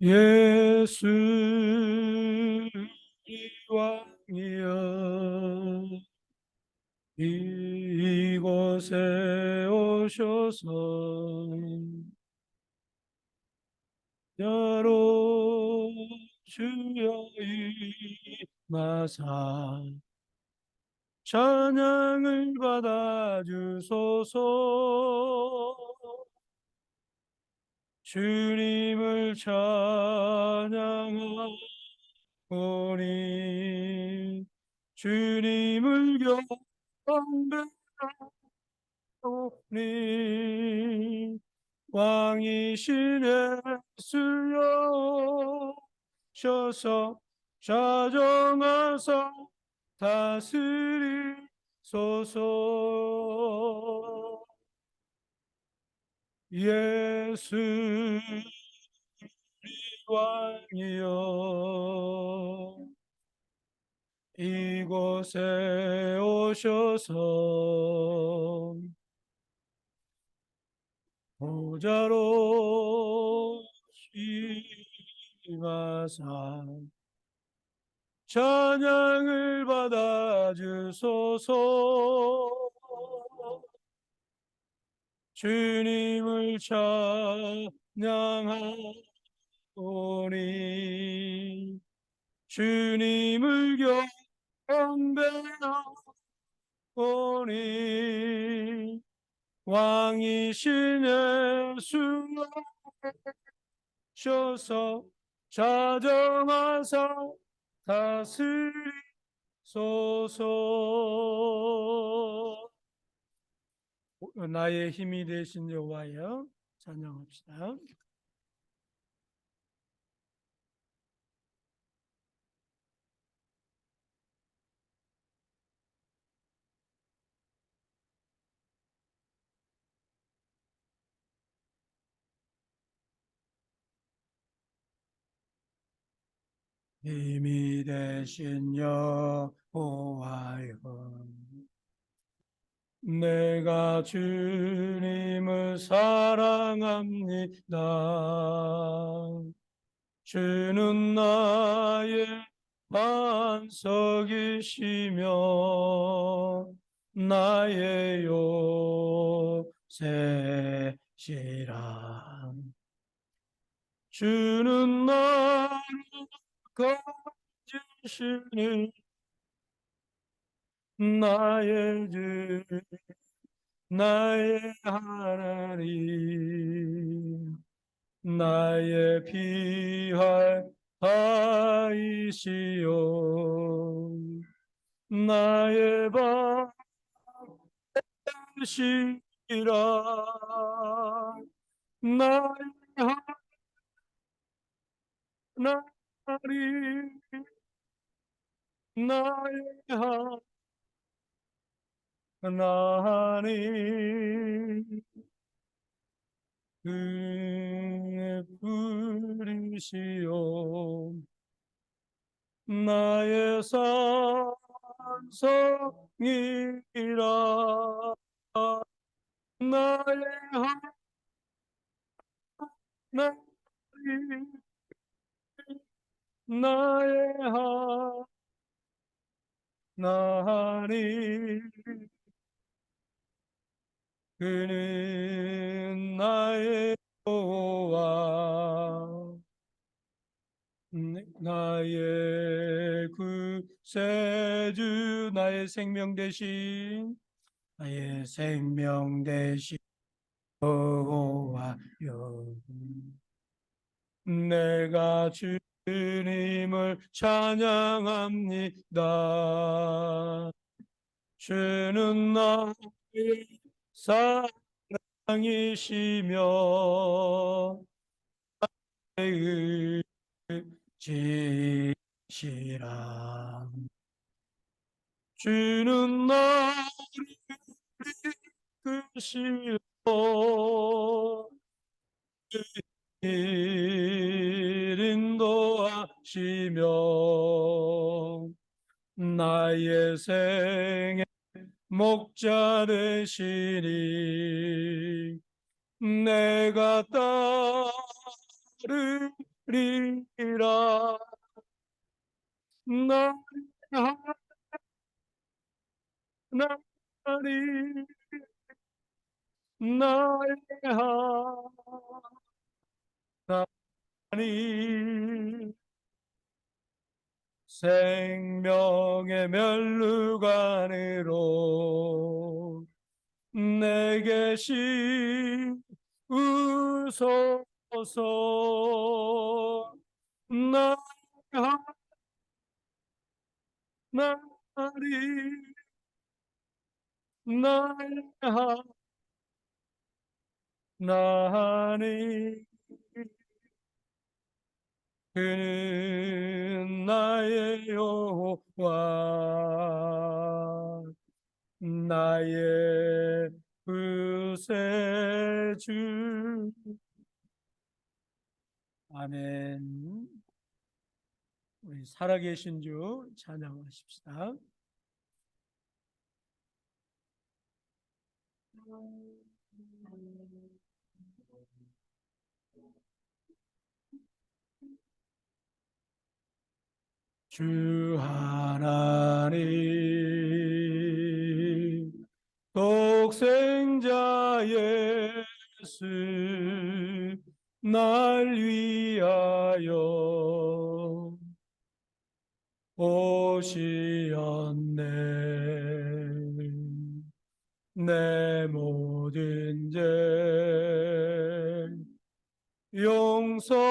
예수 왕이여 이곳에 오셔서 여로 주여 임하사 찬양을 받아주소서. 주님을 찬양하오니 주님을 경배하오니 왕이신 예수여 셔서 좌정하사 다스리소서. 예수 왕이여 이곳에 오셔서 보좌로 임하사 찬양을 받아주소서. 주님을 찬양하오니 주님을 경배하오니 왕이신 예수여 셔서 좌정하사 다스리소서. 나의 힘이 되신 여호와여 찬양합시다. 힘이 되신 여호와여 내가 주님을 사랑합니다. 주는 나의 반석이시며 나의 요새시라. 주는 나를 거주시니 나의 주 나의 하나님 나의 피할 바이시요 나의 반석이시라. 나의 하나님 나의 하나님 그의 불이시요 나의 산성이라. 나의 하나님 나의 하나님 그는 나의 여호와 나의 구세주 나의 생명 대신 나의 생명 대신 여호와여 내가 주님을 찬양합니다. 주는 나의 사랑이시며 나의 의지시라. 주는 나를 이끄시어 길 인도하시며 나의 생애 목자 되시니 내가 따르리라. 나의 하나님, 나의 하나님, 생명의 멸루관으로 내게 씌우소서. 나의 하나님, 나의 하나님, 그는 나의 여호와, 나의 구세주. 아멘. 우리 살아계신 주 찬양하십시다. 주 하나님, 독생자 예수 날 위하여 오시었네. 내 모든 죄 용서하시고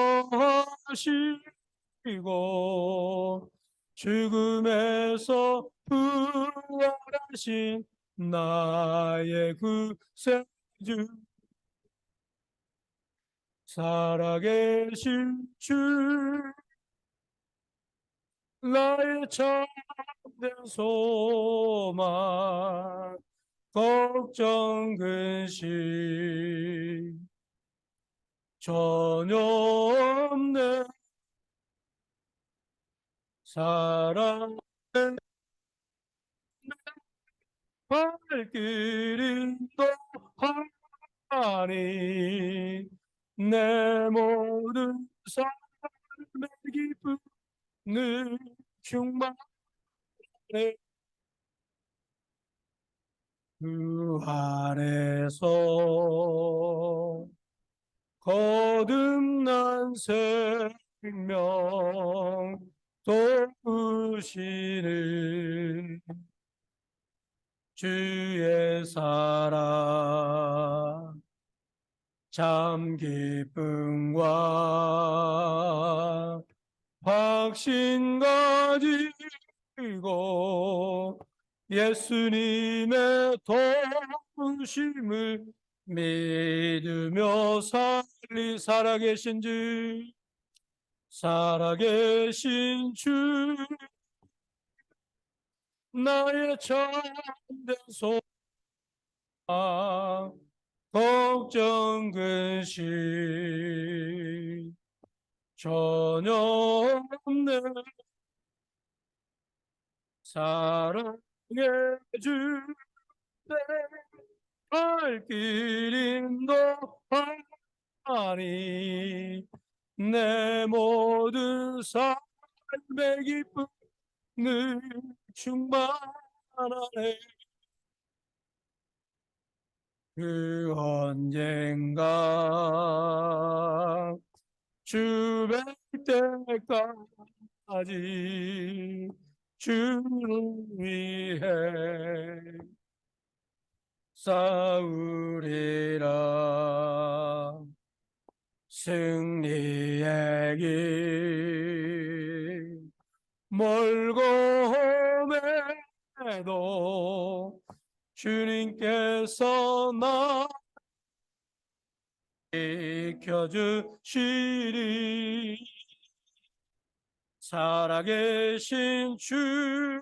죽음에서 부활하신 나의 구세주, 살아계신 주, 나의 참된 소망, 걱정 근심 전혀 없네. 사랑의 발길 인도하니 내 모든 삶의 기쁨을 충만해. 그 안에서 거듭난 생명 도우시는 주의 사랑, 참 기쁨과 확신 가지고 예수님의 도우심을 믿으며 살아계신 주, 살아계신 주, 나의 참된 소망, 걱정 근심 전혀 없네. 사랑의 주내 발길 인도하니 내 모든 삶의 기쁨을 충만하네. 그 언젠가 주 뵐 때까지 주를 위해 싸우리라. 승리의 길 멀고 험해도 주님께서 나 지켜주시리. 살아계신 주,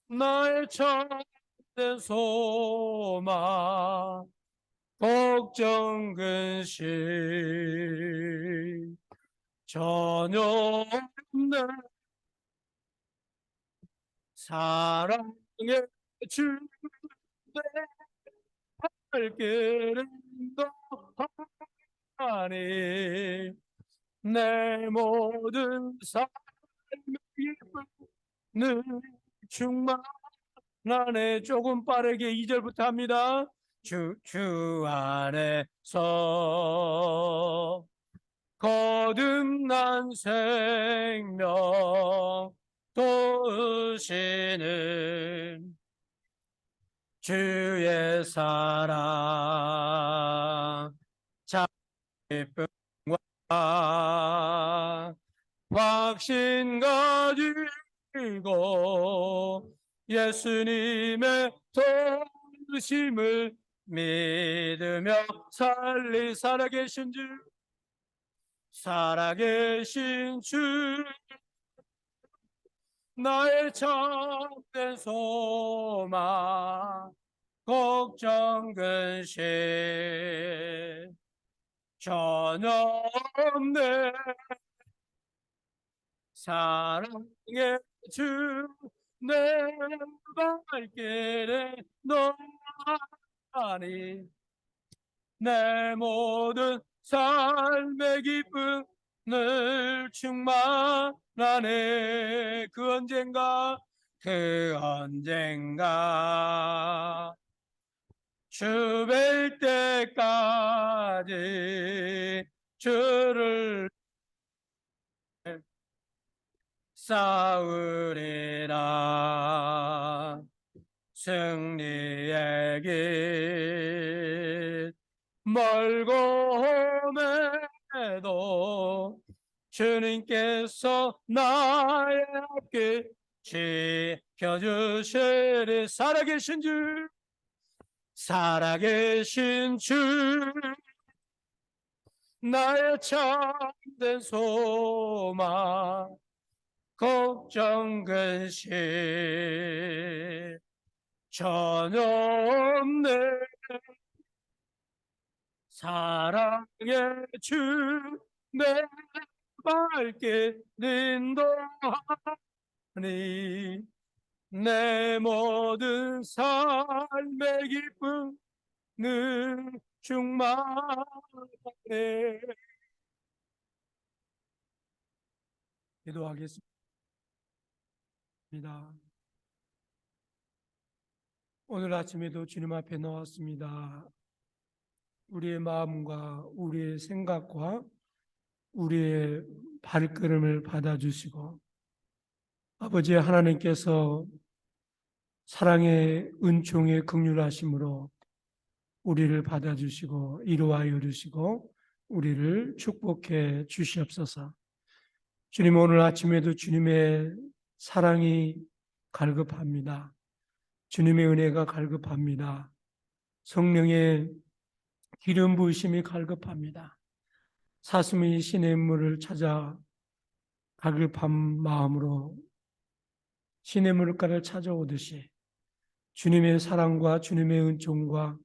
나의 참된 소망, 걱정 근심 전혀 없네. 사랑의 주내 발길은 너하니 내 모든 삶의 기쁨을 충만하네. 조금 빠르게 2절부터 합니다. 주 안에서 거듭난 생명 도우시는 주의 사랑 기쁨과 확신 가지고 예수님의 도우심을 믿으며 살아계신 주 나의 참된 소망 걱정 근심 전혀 없네. 사랑의 주 내 발길에 너하니 내 모든 삶의 기쁨을 충만하네. 그 언젠가 주 뵐 때까지 주를 싸우리라. 승리의 길 멀고 험해도 주님께서 나의 앞길 지켜주시리. 살아계신 주 나의 참된 소망 걱정 근심 전혀 없네. 사랑의 주 내 발길 인도하니 내 모든 삶의 기쁨을 충만해. 기도하겠습니다. 오늘 아침에도 주님 앞에 나왔습니다. 우리의 마음과 우리의 생각과 우리의 발걸음을 받아주시고 아버지 하나님께서 사랑의 은총의 긍휼하심으로 우리를 받아주시고 이루하여 주시고 우리를 축복해 주시옵소서. 주님, 오늘 아침에도 주님의 사랑이 갈급합니다. 주님의 은혜가 갈급합니다. 성령의 기름 부으심이 갈급합니다. 사슴이 시냇물을 찾아 갈급한 마음으로 시냇물가를 찾아오듯이 주님의 사랑과 주님의 은총과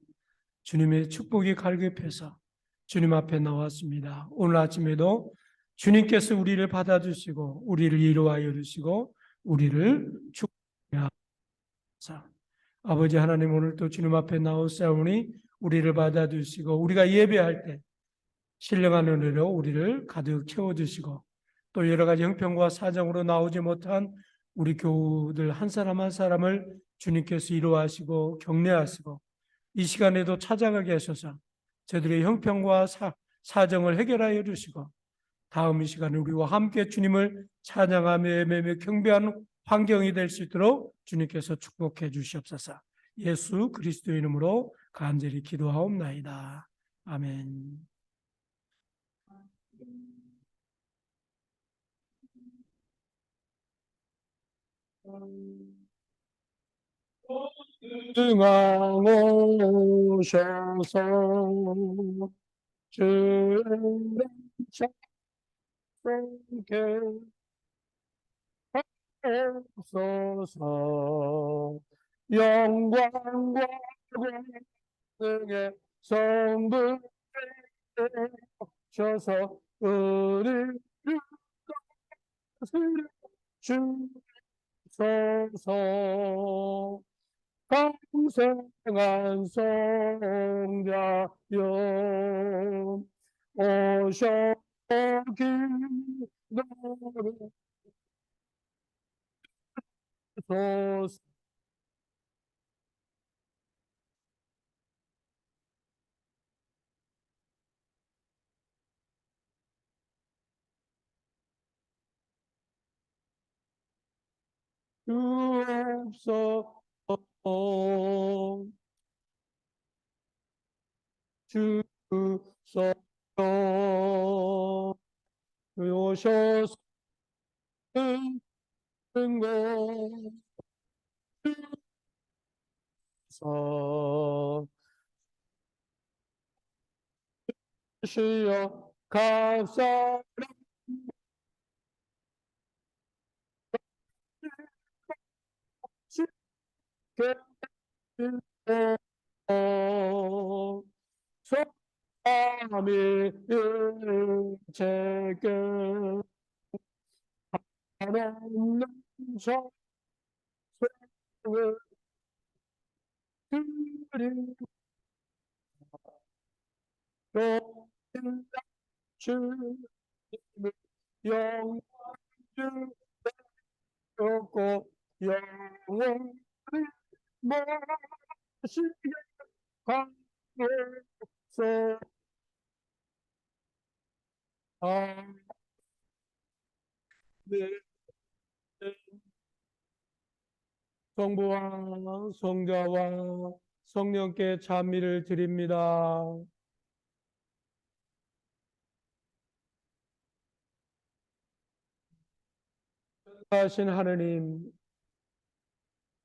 주님의 축복이 갈급해서 주님 앞에 나왔습니다. 오늘 아침에도 주님께서 우리를 받아주시고 우리를 이루하여 주시고 우리를 축복하사 아버지 하나님, 오늘 또 주님 앞에 나오사오니 우리를 받아주시고 우리가 예배할 때 신령한 은혜로 우리를 가득 채워주시고 또 여러 가지 형편과 사정으로 나오지 못한 우리 교우들 한 사람 한 사람을 주님께서 이루하시고 격려하시고 이 시간에도 찾아가게 하셔서 저들의 형편과 사정을 해결하여 주시고 다음 이 시간에 우리와 함께 주님을 찬양하며 예배하며 경배하는 환경이 될 수 있도록 주님께서 축복해 주시옵소서. 예수 그리스도의 이름으로 간절히 기도하옵나이다. 아멘. 중앙 오셔서 주의 찬송케 하소서. 영광과 권능의 성부에 오셔서 우리를 다스려 주옵소서. 강성한 성자여 오셔 기도를 소서. 주옵소서. 주옵소서. 오셔서 곳에서 주여 감사를 주께 드리고 소감이 제게 하나님 소를 드리고 주님의 영광 주옵고 영원히 모시게 하옵소서. 아멘. 성부와 성자와 성령께 찬미를 드립니다. 하신 하느님,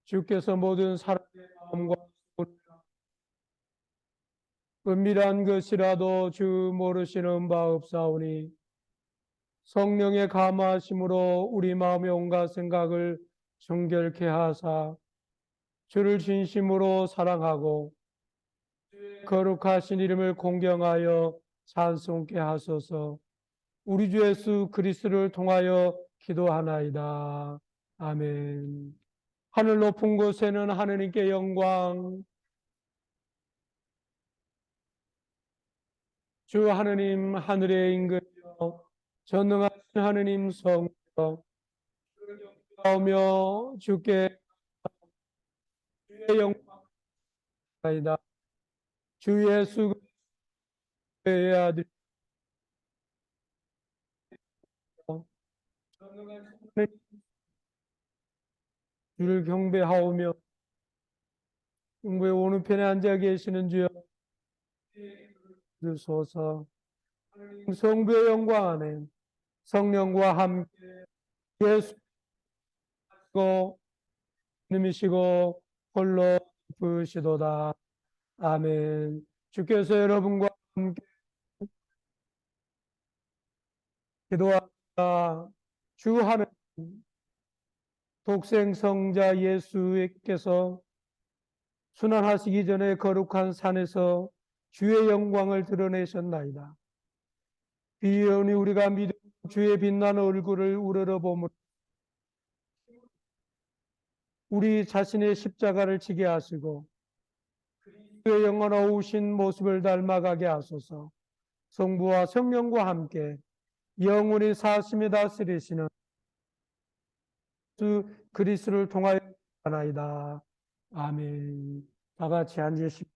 주께서 모든 사람의 마음과 소리가 은밀한 것이라도 주 모르시는 바 없사오니 성령의 감화심으로 우리 마음의 온갖 생각을 정결케 하사 주를 진심으로 사랑하고 거룩하신 이름을 공경하여 찬송케 하소서. 우리 주 예수 그리스도를 통하여 기도하나이다. 아멘. 하늘 높은 곳에는 하느님께 영광, 주 하느님 하늘의 임금이여 전능하신 하느님 성부여 경배하며 주께 주의 영광이다. 주 예수 그리스도의 아들 전능하신 하느님 주를 경배하오며 중부의 오른편에 앉아 계시는 주여 주소서. 하느님 성부의 영광 안에 성령과 함께 예수고 님이시고 홀로 부으시도다. 아멘. 주께서 여러분과 함께 기도합니다. 주 하느님 독생성자 예수께서 순환하시기 전에 거룩한 산에서 주의 영광을 드러내셨나이다. 비연히 우리가 믿음 주의 빛나는 얼굴을 우러러보므로 우리 자신의 십자가를 지게 하시고 그의 영원하신 모습을 닮아가게 하소서. 성부와 성령과 함께 영원히 사심이 다스리시는 주 그리스도를 통하여 하나이다. 아멘. 다 같이 앉으시고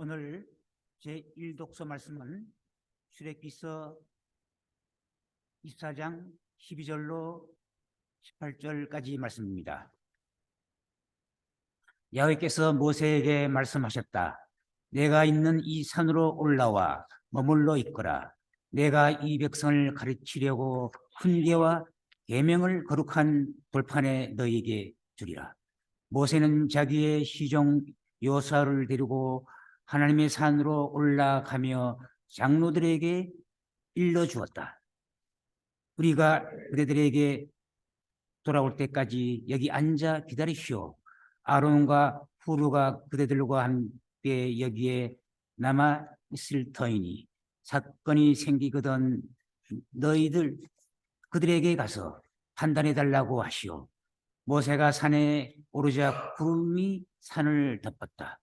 오늘 제1독서 말씀은 출애굽기서 24장 12절로 18절까지 말씀입니다. 야훼께서 모세에게 말씀하셨다. 내가 있는 이 산으로 올라와 머물러 있거라. 내가 이 백성을 가르치려고 훈계와 계명을 거룩한 돌판에 너희에게 주리라. 모세는 자기의 시종 요사를 데리고 하나님의 산으로 올라가며 장로들에게 일러주었다. 우리가 그대들에게 돌아올 때까지 여기 앉아 기다리시오. 아론과 후르가 그대들과 함께 여기에 남아 있을 터이니 사건이 생기거든 너희들 그들에게 가서 판단해 달라고 하시오. 모세가 산에 오르자 구름이 산을 덮었다.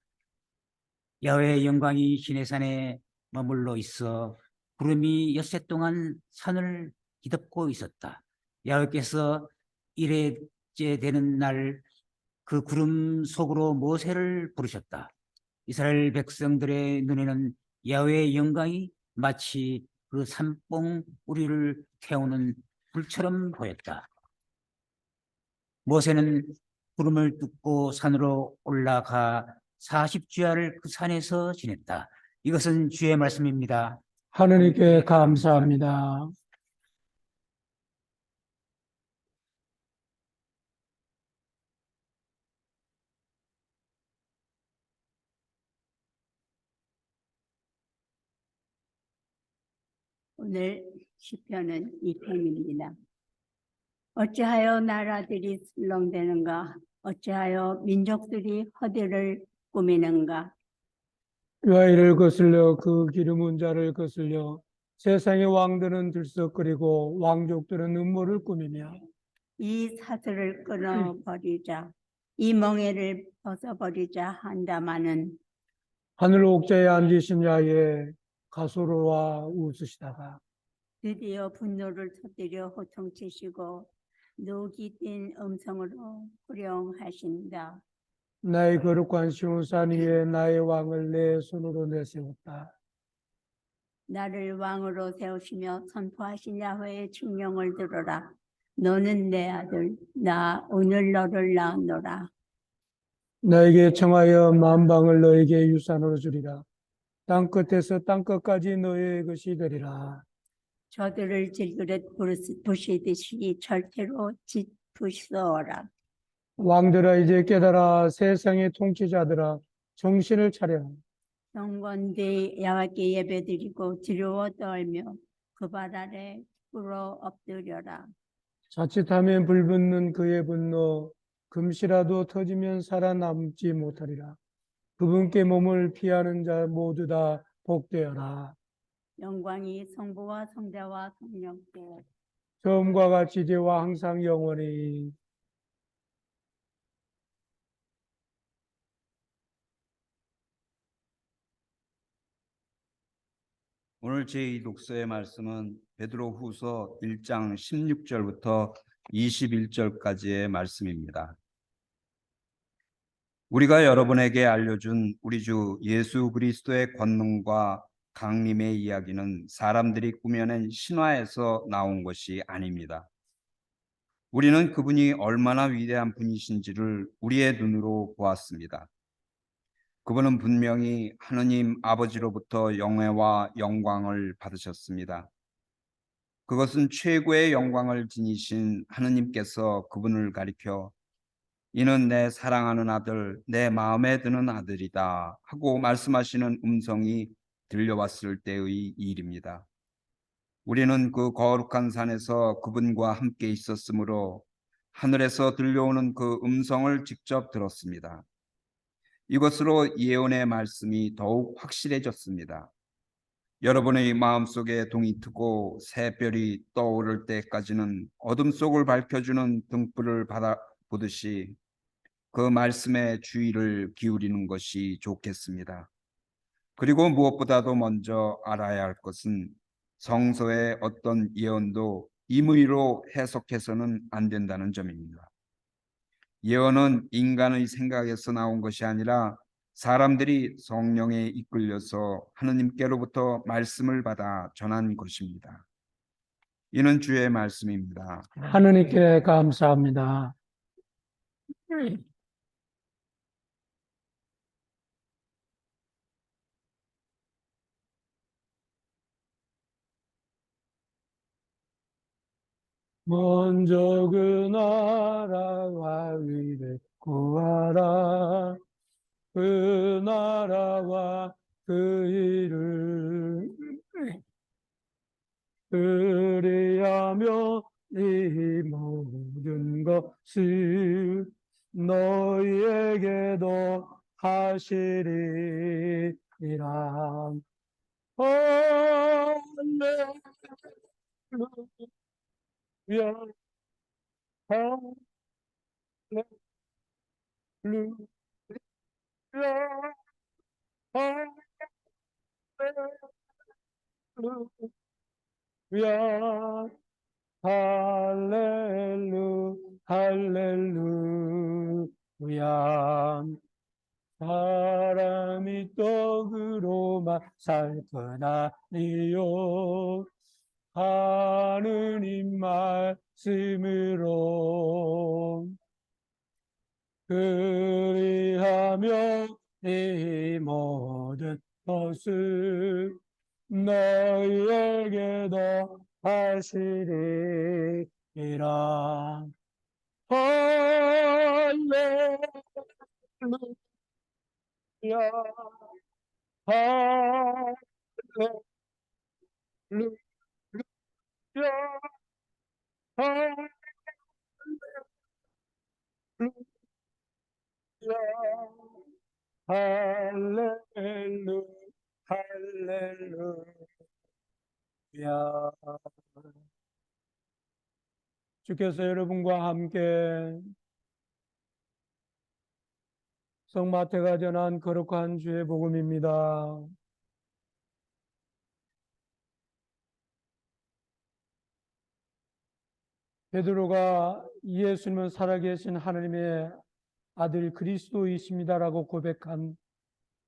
야훼의 영광이 시내산에 머물러 있어 구름이 엿새 동안 산을 뒤덮고 있었다. 야훼께서 이레째 되는 날 그 구름 속으로 모세를 부르셨다. 이스라엘 백성들의 눈에는 야훼의 영광이 마치 그 산봉 우리를 태우는 불처럼 보였다. 모세는 구름을 뚫고 산으로 올라가 40주야를 그 산에서 지냈다. 이것은 주의 말씀입니다. 하느님께 감사합니다. 오늘 시편은 이 편입니다. 어찌하여 나라들이 술렁대는가? 어찌하여 민족들이 허대를 꾸미는가? 여호와를 거슬려 그 기름은 자를 거슬려 세상의 왕들은 들썩거리고 왕족들은 음모를 꾸미며 이 사슬을 끊어버리자, 이 멍에를 벗어버리자 한다마는 하늘 옥자에 앉으신 야에 가소로와 웃으시다가 드디어 분노를 터뜨려 호통치시고 녹이 띤 음성으로 호령하신다. 나의 거룩한 시온산 위에 나의 왕을 내 손으로 내세웠다. 나를 왕으로 세우시며 선포하신 야훼의 칙령을 들어라. 너는 내 아들, 나 오늘 너를 낳았노라. 나에게 청하여 만방을 너에게 유산으로 주리라. 땅 끝에서 땅 끝까지 너의 것이 되리라. 저들을 질그릇 부시듯이 절대로 짚으소어라. 왕들아 이제 깨달아 세상의 통치자들아 정신을 차려. 경건대 야훼께 예배드리고 두려워 떨며 그 발 아래 꿇어 엎드려라. 자칫하면 불붙는 그의 분노 금시라도 터지면 살아남지 못하리라. 그분께 몸을 피하는 자 모두 다 복되어라. 영광이 성부와 성자와 성령께 처음과 같이 이제와 항상 영원히. 오늘 제2 독서의 말씀은 베드로후서 1장 16절부터 21절까지의 말씀입니다. 우리가 여러분에게 알려준 우리 주 예수 그리스도의 권능과 강림의 이야기는 사람들이 꾸며낸 신화에서 나온 것이 아닙니다. 우리는 그분이 얼마나 위대한 분이신지를 우리의 눈으로 보았습니다. 그분은 분명히 하느님 아버지로부터 영예와 영광을 받으셨습니다. 그것은 최고의 영광을 지니신 하느님께서 그분을 가리켜 이는 내 사랑하는 아들, 내 마음에 드는 아들이다 하고 말씀하시는 음성이 들려왔을 때의 일입니다. 우리는 그 거룩한 산에서 그분과 함께 있었으므로 하늘에서 들려오는 그 음성을 직접 들었습니다. 이것으로 예언의 말씀이 더욱 확실해졌습니다. 여러분의 마음속에 동이 트고 새별이 떠오를 때까지는 어둠 속을 밝혀주는 등불을 보듯이 그 말씀에 주의를 기울이는 것이 좋겠습니다. 그리고 무엇보다도 먼저 알아야 할 것은 성서의 어떤 예언도 임의로 해석해서는 안 된다는 점입니다. 예언은 인간의 생각에서 나온 것이 아니라 사람들이 성령에 이끌려서 하느님께로부터 말씀을 받아 전한 것입니다. 이는 주의 말씀입니다. 하느님께 감사합니다. 먼저 그 나라와 의를 구하라. 그 나라와 그 일을 그리하며 이 모든 것을 너희에게도 하시리라. 할렐루야, 할렐루야, 할렐루야, 할렐루야. 사람이 떡으로만 살 것 아니요 하느님 말씀으로 그리하며 이 모든 것을 너희에게도 하시리라. 할렐루야, 할렐루야, 할렐루야, 할렐루야. 주께서 여러분과 함께 성마태가 전한 거룩한 주의 복음입니다. 베드로가 예수님은 살아계신 하나님의 아들 그리스도이십니다라고 고백한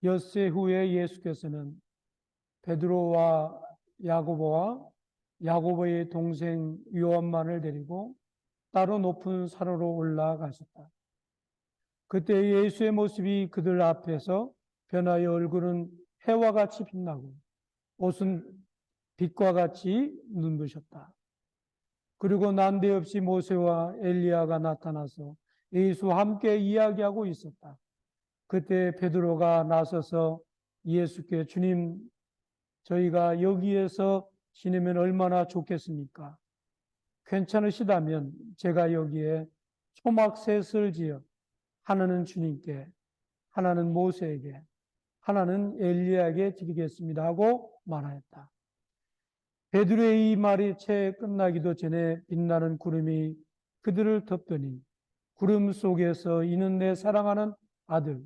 엿새 후에 예수께서는 베드로와 야고보의 동생 요한만을 데리고 따로 높은 산으로 올라가셨다. 그때 예수의 모습이 그들 앞에서 변하여 얼굴은 해와 같이 빛나고 옷은 빛과 같이 눈부셨다. 그리고 난데없이 모세와 엘리야가 나타나서 예수와 함께 이야기하고 있었다. 그때 베드로가 나서서 예수께 주님, 저희가 여기에서 지내면 얼마나 좋겠습니까? 괜찮으시다면 제가 여기에 초막셋을 지어 하나는 주님께, 하나는 모세에게, 하나는 엘리야에게 드리겠습니다 하고 말하였다. 베드로의 이 말이 채 끝나기도 전에 빛나는 구름이 그들을 덮더니 구름 속에서 이는 내 사랑하는 아들,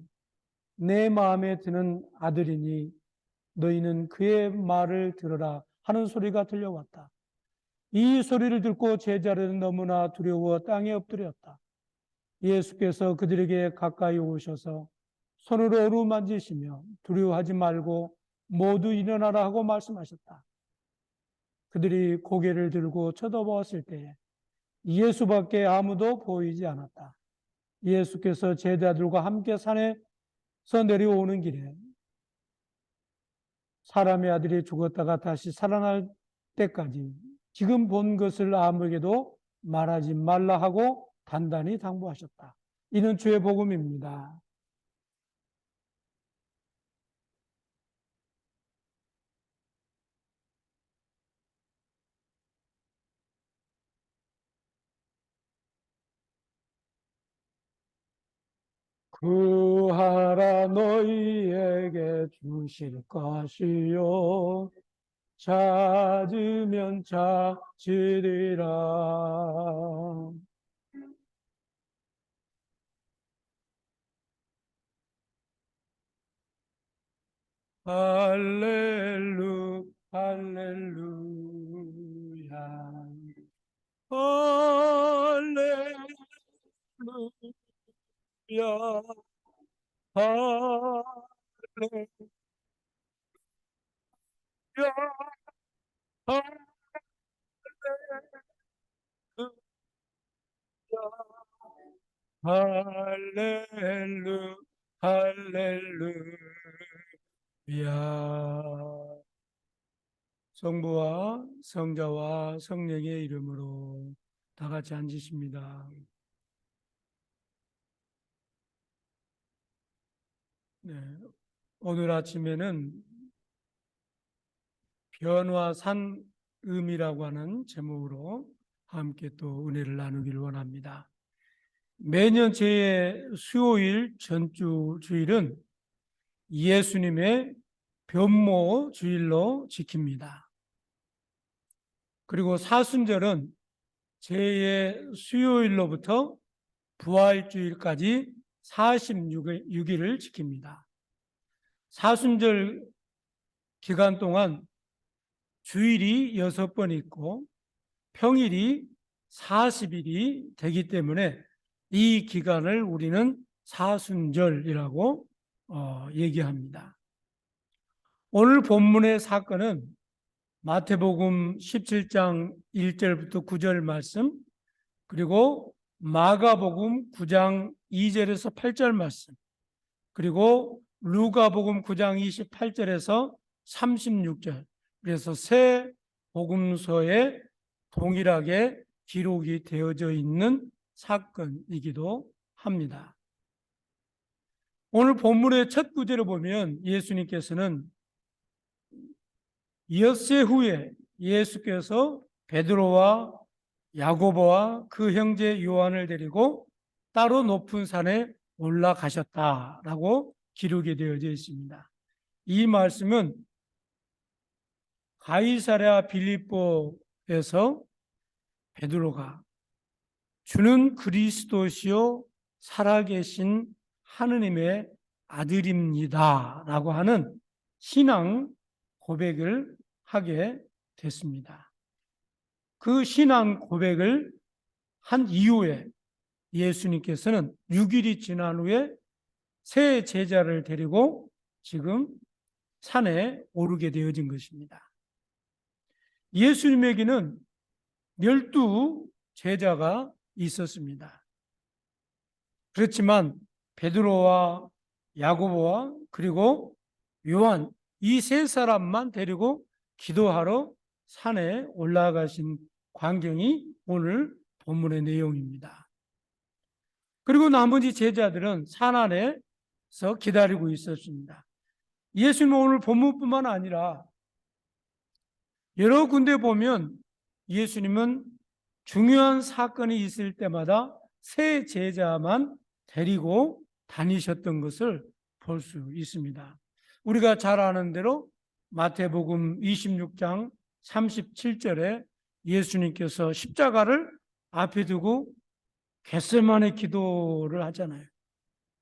내 마음에 드는 아들이니 너희는 그의 말을 들으라 하는 소리가 들려왔다. 이 소리를 듣고 제자들은 너무나 두려워 땅에 엎드렸다. 예수께서 그들에게 가까이 오셔서 손으로 어루만지시며 두려워하지 말고 모두 일어나라 하고 말씀하셨다. 그들이 고개를 들고 쳐다보았을 때에 예수밖에 아무도 보이지 않았다. 예수께서 제자들과 함께 산에서 내려오는 길에 사람의 아들이 죽었다가 다시 살아날 때까지 지금 본 것을 아무에게도 말하지 말라 하고 단단히 당부하셨다. 이는 주의 복음입니다. 구하라 너희에게 주실 것이요 찾으면 찾으리라. 할렐루야. 할렐루야. 할렐루야. 할렐루야. 할렐루야. 성부와 성자와 성령의 이름으로 다 같이 앉으십니다. 네, 오늘 아침에는 변화산음이라고 하는 제목으로 함께 또 은혜를 나누기를 원합니다. 매년 제 수요일 전주 주일은 예수님의 변모 주일로 지킵니다. 그리고 사순절은 제 수요일로부터 부활주일까지 46일을 지킵니다. 사순절 기간 동안 주일이 6번 있고 평일이 40일이 되기 때문에 이 기간을 우리는 사순절이라고 얘기합니다. 오늘 본문의 사건은 마태복음 17장 1절부터 9절 말씀, 그리고 마가복음 9장 2절에서 8절 말씀, 그리고 루가복음 9장 28절에서 36절, 그래서 세 복음서에 동일하게 기록이 되어져 있는 사건이기도 합니다. 오늘 본문의 첫 구절을 보면 예수님께서는 엿새 후에 예수께서 베드로와 야고보와 그 형제 요한을 데리고 따로 높은 산에 올라가셨다라고 기록이 되어져 있습니다. 이 말씀은 가이사랴 빌립보에서 베드로가 주는 그리스도시요 살아계신 하느님의 아들입니다라고 하는 신앙 고백을 하게 됐습니다. 그 신앙 고백을 한 이후에 예수님께서는 6일이 지난 후에 새 제자를 데리고 지금 산에 오르게 되어진 것입니다. 예수님에게는 12 제자가 있었습니다. 그렇지만 베드로와 야고보와 그리고 요한 이 세 사람만 데리고 기도하러 산에 올라가신 광경이 오늘 본문의 내용입니다. 그리고 나머지 제자들은 산 안에서 기다리고 있었습니다. 예수님은 오늘 본문뿐만 아니라 여러 군데 보면 예수님은 중요한 사건이 있을 때마다 세 제자만 데리고 다니셨던 것을 볼 수 있습니다. 우리가 잘 아는 대로 마태복음 26장 37절에 예수님께서 십자가를 앞에 두고 겟세마네 기도를 하잖아요.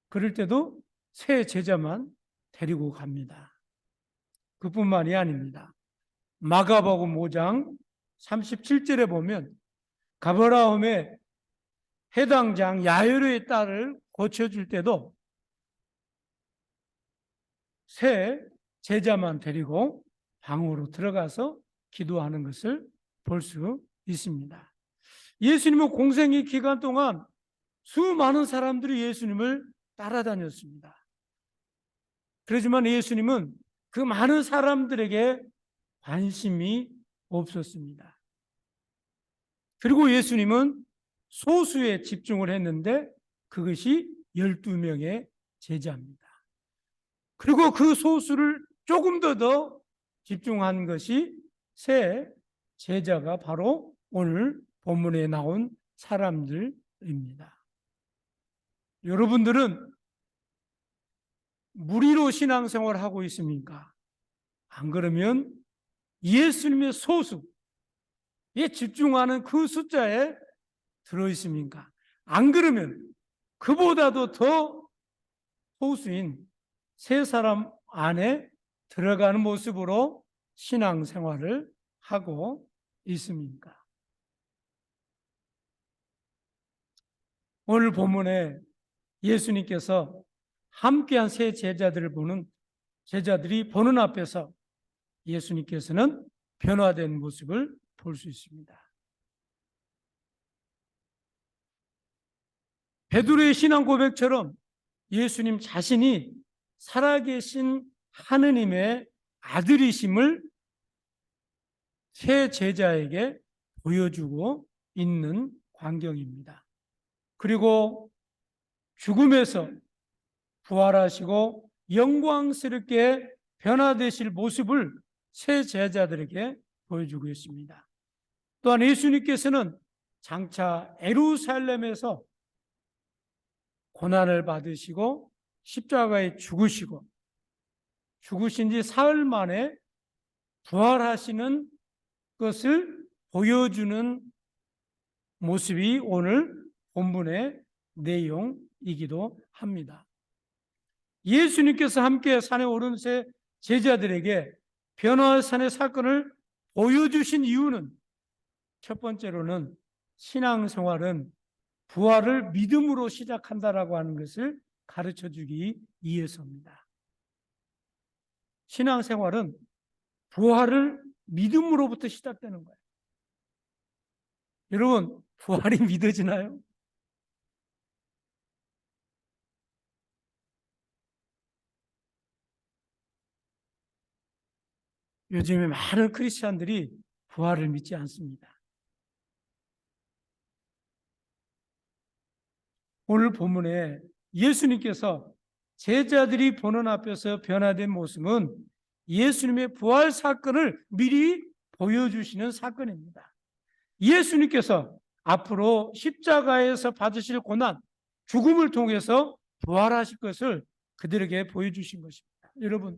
그럴 때도 세 제자만 데리고 갑니다. 그뿐만이 아닙니다. 마가복음 5장 37절에 보면 가버나움의 해당장 야이로의 딸을 고쳐줄 때도 세 제자만 데리고 방으로 들어가서 기도하는 것을 볼 수 있습니다. 예수님은 공생의 기간 동안 수많은 사람들이 예수님을 따라다녔습니다. 그렇지만 예수님은 그 많은 사람들에게 관심이 없었습니다. 그리고 예수님은 소수에 집중을 했는데 그것이 12명의 제자입니다. 그리고 그 소수를 조금 더 집중한 것이 세 제자가 바로 오늘 본문에 나온 사람들입니다. 여러분들은 무리로 신앙생활을 하고 있습니까? 안 그러면 예수님의 소수에 집중하는 그 숫자에 들어있습니까? 안 그러면 그보다도 더 소수인 세 사람 안에 들어가는 모습으로 신앙생활을 하고 있습니까? 오늘 본문에 예수님께서 함께한 세 제자들이 보는 앞에서 예수님께서는 변화된 모습을 볼 수 있습니다. 베드로의 신앙 고백처럼 예수님 자신이 살아계신 하느님의 아들이심을 세 제자에게 보여주고 있는 광경입니다. 그리고 죽음에서 부활하시고 영광스럽게 변화되실 모습을 세 제자들에게 보여주고 있습니다. 또한 예수님께서는 장차 예루살렘에서 고난을 받으시고 십자가에 죽으시고 죽으신 지 사흘 만에 부활하시는 것을 보여주는 모습이 오늘 본문의 내용이기도 합니다. 예수님께서 함께 산에 오른 새 제자들에게 변화산의 사건을 보여주신 이유는 첫 번째로는 신앙생활은 부활을 믿음으로 시작한다라고 하는 것을 가르쳐주기 위해서입니다. 신앙생활은 부활을 믿음으로부터 시작되는 거예요. 여러분, 부활이 믿어지나요? 요즘에 많은 크리스찬들이 부활을 믿지 않습니다. 오늘 본문에 예수님께서 제자들이 보는 앞에서 변화된 모습은 예수님의 부활 사건을 미리 보여주시는 사건입니다. 예수님께서 앞으로 십자가에서 받으실 고난, 죽음을 통해서 부활하실 것을 그들에게 보여주신 것입니다. 여러분,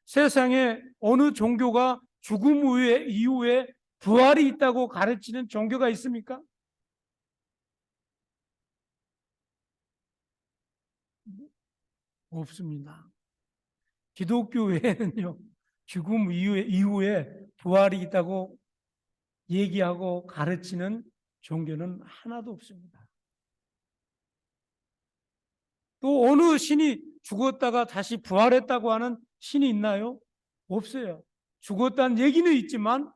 세상에 어느 종교가 죽음 이후에 부활이 있다고 가르치는 종교가 있습니까? 없습니다. 기독교에는요, 죽음 이후에 부활이 있다고 얘기하고 가르치는 종교는 하나도 없습니다. 또 어느 신이 죽었다가 다시 부활했다고 하는 신이 있나요? 없어요. 죽었다는 얘기는 있지만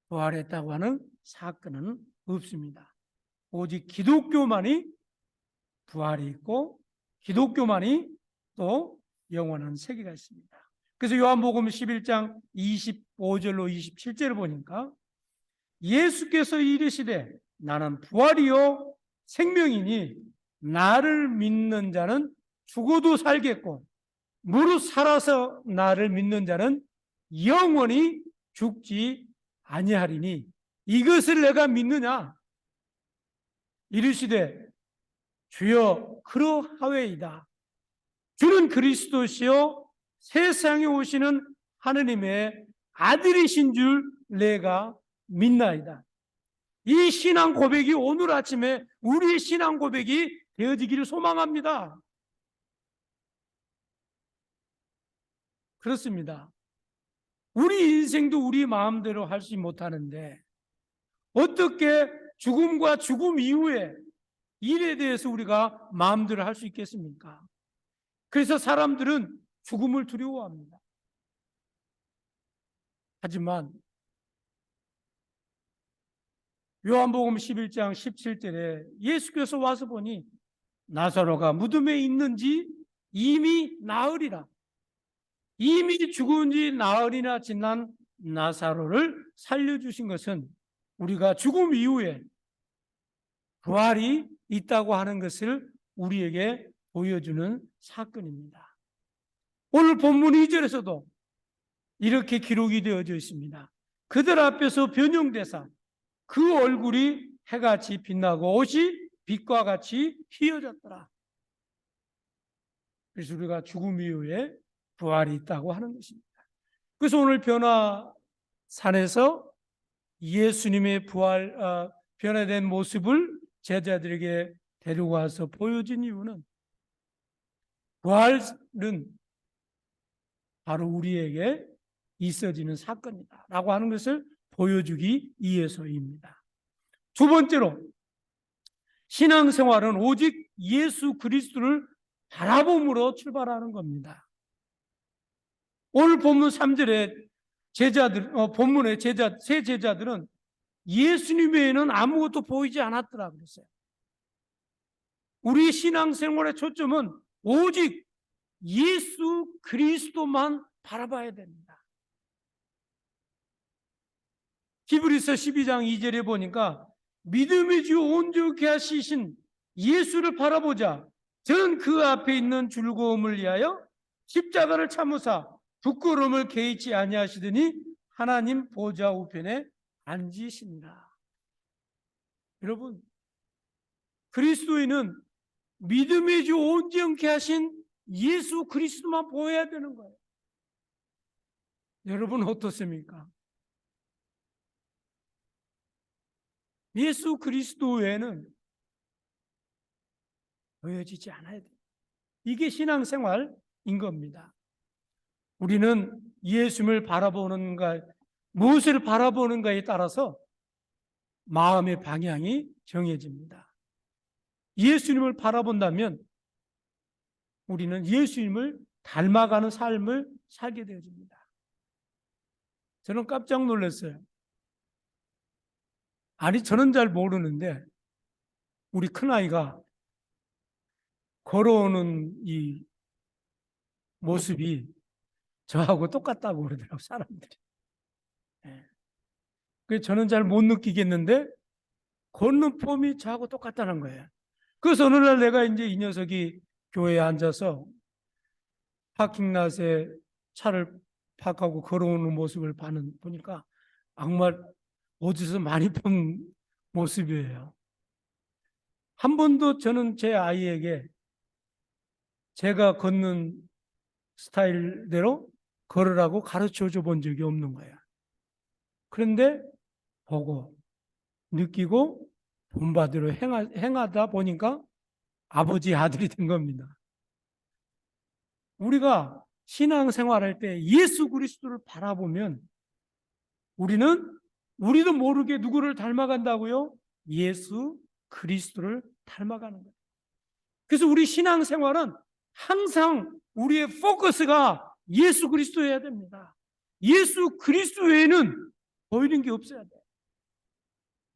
부활했다고 하는 사건은 없습니다. 오직 기독교만이 부활이 있고 기독교만이 또 영원한 세계가 있습니다. 그래서 요한복음 11장 25절로 27절을 보니까 예수께서 이르시되 나는 부활이요 생명이니 나를 믿는 자는 죽어도 살겠고 무릇 살아서 나를 믿는 자는 영원히 죽지 아니하리니 이것을 내가 믿느냐? 이르시되 주여 그러하외이다. 주는 그리스도시요 세상에 오시는 하느님의 아들이신 줄 내가 믿나이다. 이 신앙 고백이 오늘 아침에 우리의 신앙 고백이 되어지기를 소망합니다. 그렇습니다. 우리 인생도 우리 마음대로 할 수 못하는데 어떻게 죽음과 죽음 이후에 일에 대해서 우리가 마음대로 할 수 있겠습니까? 그래서 사람들은 죽음을 두려워합니다. 하지만 요한복음 11장 17절에 예수께서 와서 보니 나사로가 무덤에 있는지 이미 나으리라. 이미 죽은 지 나흘이나 지난 나사로를 살려주신 것은 우리가 죽음 이후에 부활이 있다고 하는 것을 우리에게 보여주는 사건입니다. 오늘 본문 2절에서도 이렇게 기록이 되어져 있습니다. 그들 앞에서 변형되사 그 얼굴이 해같이 빛나고 옷이 빛과 같이 휘어졌더라. 그래서 우리가 죽음 이후에 부활이 있다고 하는 것입니다. 그래서 오늘 변화산에서 예수님의 변화된 모습을 제자들에게 데리고 와서 보여준 이유는 부활은 바로 우리에게 있어지는 사건이다 라고 하는 것을 보여주기 위해서입니다. 두 번째로 신앙생활은 오직 예수 그리스도를 바라봄으로 출발하는 겁니다. 오늘 본문 3절에 본문의 세 제자들은 예수님 외에는 아무것도 보이지 않았더라 그랬어요. 우리 신앙생활의 초점은 오직 예수 그리스도만 바라봐야 됩니다. 히브리서 12장 2절에 보니까 믿음의 주 온전케 하시신 예수를 바라보자. 저는 그 앞에 있는 즐거움을 위하여 십자가를 참으사 부끄러움을 개의치 아니하시더니 하나님 보좌 우편에 앉으신다. 여러분, 그리스도인은 믿음의 주 온전케 하신 예수 그리스도만 보여야 되는 거예요. 여러분 어떻습니까? 예수 그리스도 외에는 보여지지 않아야 돼요. 이게 신앙생활인 겁니다. 우리는 예수님을 바라보는가, 무엇을 바라보는가에 따라서 마음의 방향이 정해집니다. 예수님을 바라본다면 우리는 예수님을 닮아가는 삶을 살게 되어집니다. 저는 깜짝 놀랐어요. 아니, 저는 잘 모르는데 우리 큰아이가 걸어오는 이 모습이 저하고 똑같다고 그러더라고요, 사람들이. 그래서 저는 잘 못 느끼겠는데 걷는 폼이 저하고 똑같다는 거예요. 그래서 어느 날 내가 이제 이 녀석이 교회에 앉아서 파킹랏에 차를 파크하고 걸어오는 모습을 보니까 정말 어디서 많이 본 모습이에요. 한 번도 저는 제 아이에게 제가 걷는 스타일대로 걸으라고 가르쳐 줘 본 적이 없는 거예요. 그런데 보고 느끼고 본바대로 행하다 보니까 아버지 아들이 된 겁니다. 우리가 신앙생활할 때 예수 그리스도를 바라보면 우리도 모르게 누구를 닮아간다고요? 예수 그리스도를 닮아가는 거예요. 그래서 우리 신앙생활은 항상 우리의 포커스가 예수 그리스도여야 됩니다. 예수 그리스도 외에는 보이는 게 없어야 돼요.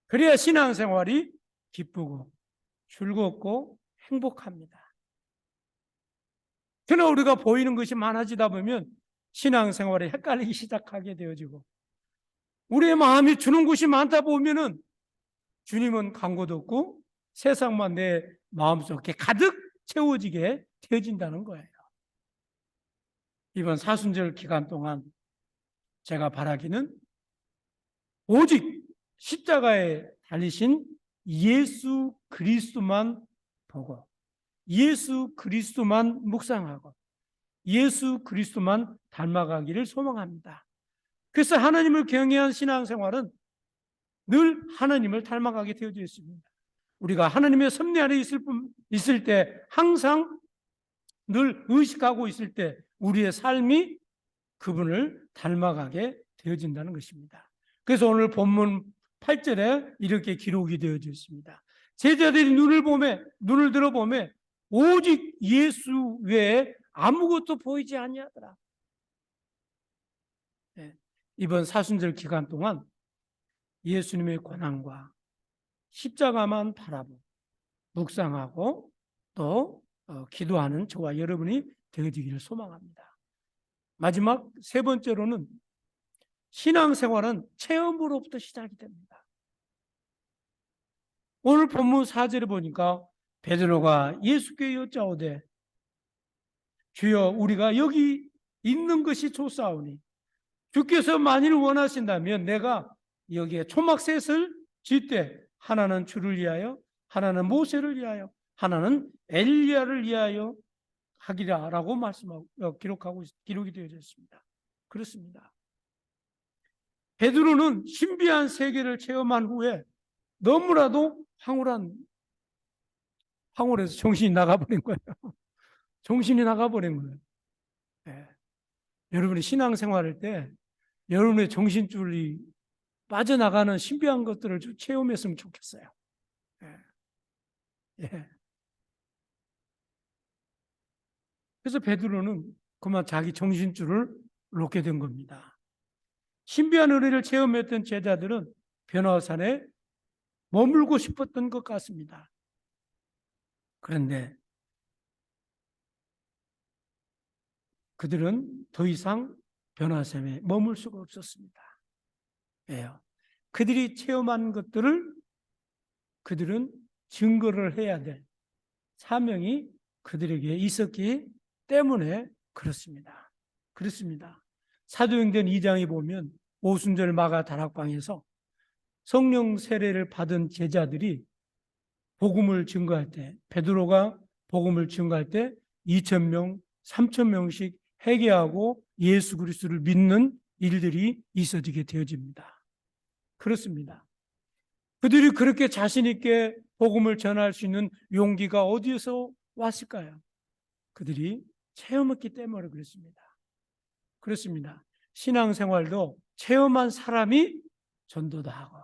그래야 신앙생활이 기쁘고 즐겁고 행복합니다. 그러나 우리가 보이는 것이 많아지다 보면 신앙생활이 헷갈리기 시작하게 되어지고 우리의 마음이 주는 것이 많다 보면은 주님은 간 곳 없고 세상만 내 마음속에 가득 채워지게 되어진다는 거예요. 이번 사순절 기간 동안 제가 바라기는 오직 십자가에 달리신 예수 그리스도만 보고 예수 그리스도만 묵상하고 예수 그리스도만 닮아가기를 소망합니다. 그래서 하나님을 경외한 신앙생활은 늘 하나님을 닮아가게 되어져 있습니다. 우리가 하나님의 섭리 안에 있을 때 항상 늘 의식하고 있을 때 우리의 삶이 그분을 닮아가게 되어진다는 것입니다. 그래서 오늘 본문 8절에 이렇게 기록이 되어져 있습니다. 제자들이 눈을 들어보매 오직 예수 외에 아무것도 보이지 아니하더라. 이번 사순절 기간 동안 예수님의 고난과 십자가만 바라보고 묵상하고 또 기도하는 저와 여러분이 되어지기를 소망합니다. 마지막 세 번째로는 신앙생활은 체험으로부터 시작이 됩니다. 오늘 본문 4절에 보니까 베드로가 예수께 여짜오되 주여 우리가 여기 있는 것이 좋사오니 주께서 만일 원하신다면 내가 여기에 초막셋을 짓되 하나는 주를 위하여 하나는 모세를 위하여 하나는 엘리야를 위하여 하기라라고 기록이 되어져 있습니다. 그렇습니다. 베드로는 신비한 세계를 체험한 후에 너무나도 황홀해서 정신이 나가버린 거예요. 정신이 나가버린 거예요. 네. 여러분이 신앙생활할 때 여러분의 정신줄이 빠져나가는 신비한 것들을 좀 체험했으면 좋겠어요. 예. 예. 그래서 베드로는 그만 자기 정신줄을 놓게 된 겁니다. 신비한 은혜를 체험했던 제자들은 변화산에 머물고 싶었던 것 같습니다. 그런데 그들은 더 이상 변화산에 머물 수가 없었습니다. 왜요? 그들이 체험한 것들을 그들은 증거를 해야 될 사명이 그들에게 있었기 때문에 그렇습니다. 그렇습니다. 사도행전 2장에 보면 오순절 마가 다락방에서 성령 세례를 받은 제자들이 복음을 증거할 때, 베드로가 복음을 증거할 때 2,000명, 3,000명씩 회개하고 예수 그리스도를 믿는 일들이 있어지게 되어집니다. 그렇습니다. 그들이 그렇게 자신 있게 복음을 전할 수 있는 용기가 어디에서 왔을까요? 그들이 체험했기 때문에 그렇습니다. 그렇습니다. 신앙생활도 체험한 사람이 전도도 하고,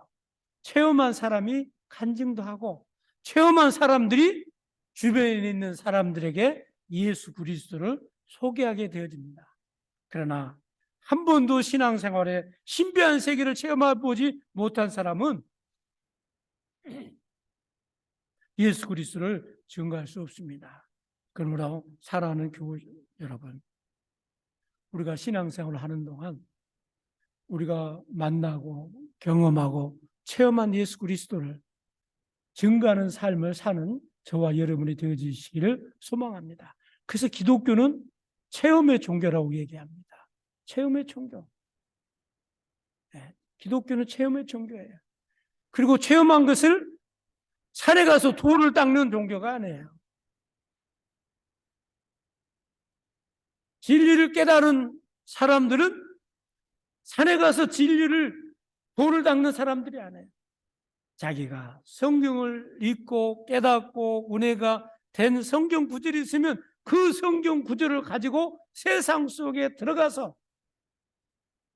체험한 사람이 간증도 하고, 체험한 사람들이 주변에 있는 사람들에게 예수 그리스도를 소개하게 되어집니다. 그러나 한 번도 신앙생활에 신비한 세계를 체험해보지 못한 사람은 예수 그리스도를 증거할 수 없습니다. 그러므로 사랑하는 교우 여러분, 우리가 신앙생활을 하는 동안 우리가 만나고 경험하고 체험한 예수 그리스도를 증거하는 삶을 사는 저와 여러분이 되어주시기를 소망합니다. 그래서 기독교는 체험의 종교라고 얘기합니다. 체험의 종교. 네, 기독교는 체험의 종교예요. 그리고 체험한 것을 산에 가서 돌을 닦는 종교가 아니에요. 진리를 깨달은 사람들은 산에 가서 진리를 돌을 닦는 사람들이 아니에요. 자기가 성경을 읽고 깨닫고 은혜가 된 성경 구절이 있으면 그 성경 구절을 가지고 세상 속에 들어가서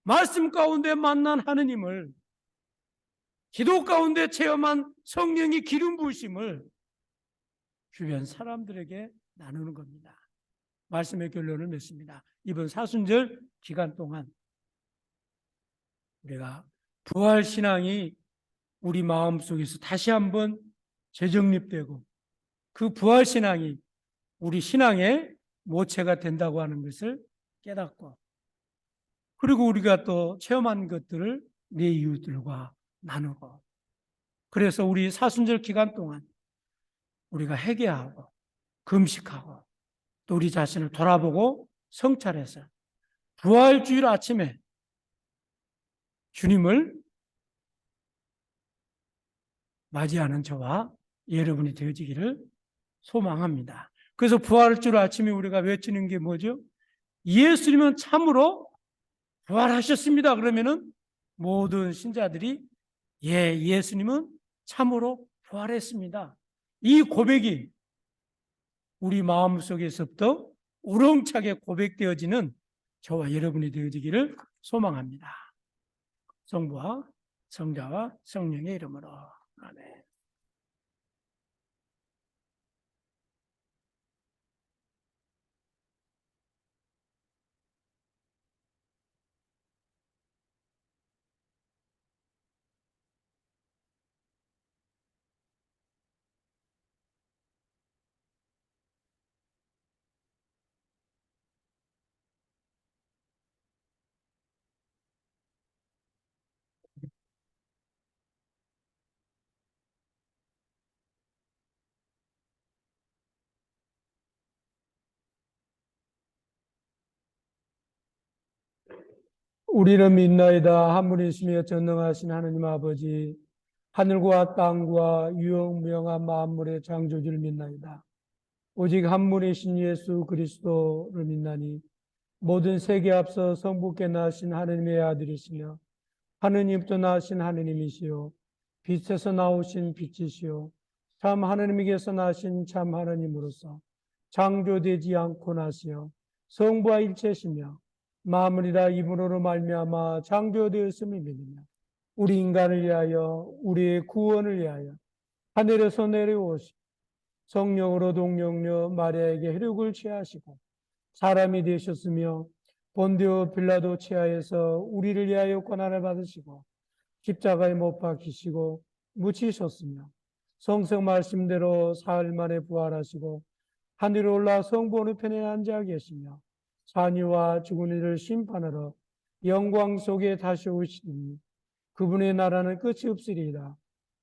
말씀 가운데 만난 하느님을, 기도 가운데 체험한 성령의 기름 부으심을 주변 사람들에게 나누는 겁니다. 말씀의 결론을 맺습니다. 이번 사순절 기간 동안 우리가 부활신앙이 우리 마음속에서 다시 한번 재정립되고 그 부활신앙이 우리 신앙의 모체가 된다고 하는 것을 깨닫고, 그리고 우리가 또 체험한 것들을 내 이웃들과 나누고, 그래서 우리 사순절 기간 동안 우리가 회개하고 금식하고 또 우리 자신을 돌아보고 성찰해서 부활주일 아침에 주님을 맞이하는 저와 여러분이 되어지기를 소망합니다. 그래서 부활주일 아침에 우리가 외치는 게 뭐죠? 예수님은 참으로 부활하셨습니다. 그러면은 모든 신자들이 예, 예수님은 참으로 부활했습니다. 이 고백이 우리 마음속에서부터 우렁차게 고백되어지는 저와 여러분이 되어지기를 소망합니다. 성부와 성자와 성령의 이름으로 아멘. 우리는 믿나이다. 한 분이시며 전능하신 하느님 아버지, 하늘과 땅과 유영무영한 만물의 창조주를 믿나이다. 오직 한 분이신 예수 그리스도를 믿나니 모든 세계 앞서 성부께 나신 하느님의 아들이시며 하느님부터 나신 하느님이시요 빛에서 나오신 빛이시요 참 하느님에게서 나신 참 하느님으로서 창조되지 않고 나시어 성부와 일체시며 만물이라 이분으로 말미암아 창조되었음을 믿으며 우리 인간을 위하여 우리의 구원을 위하여 하늘에서 내려오시고 성령으로 동령녀 마리아에게 혈육을 취하시고 사람이 되셨으며 본디오 빌라도 치하에서 우리를 위하여 고난을 받으시고 십자가에 못 박히시고 묻히셨으며 성성 말씀대로 사흘 만에 부활하시고 하늘에 올라 성부 오른편에 앉아 계시며 산이와 죽은 이를 심판하러 영광 속에 다시 오시니 그분의 나라는 끝이 없으리이다.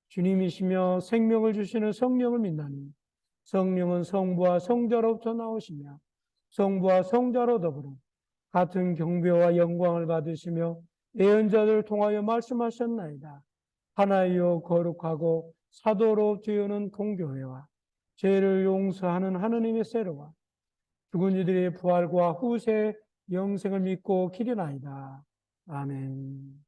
주님이시며 생명을 주시는 성령을 믿나니 성령은 성부와 성자로부터 나오시며 성부와 성자로 더불어 같은 경배와 영광을 받으시며 예언자들을 통하여 말씀하셨나이다. 하나이요 거룩하고 사도로 되어는 공교회와 죄를 용서하는 하느님의 세로와 죽은 이들의 부활과 후세 영생을 믿고 기리나이다. 아멘.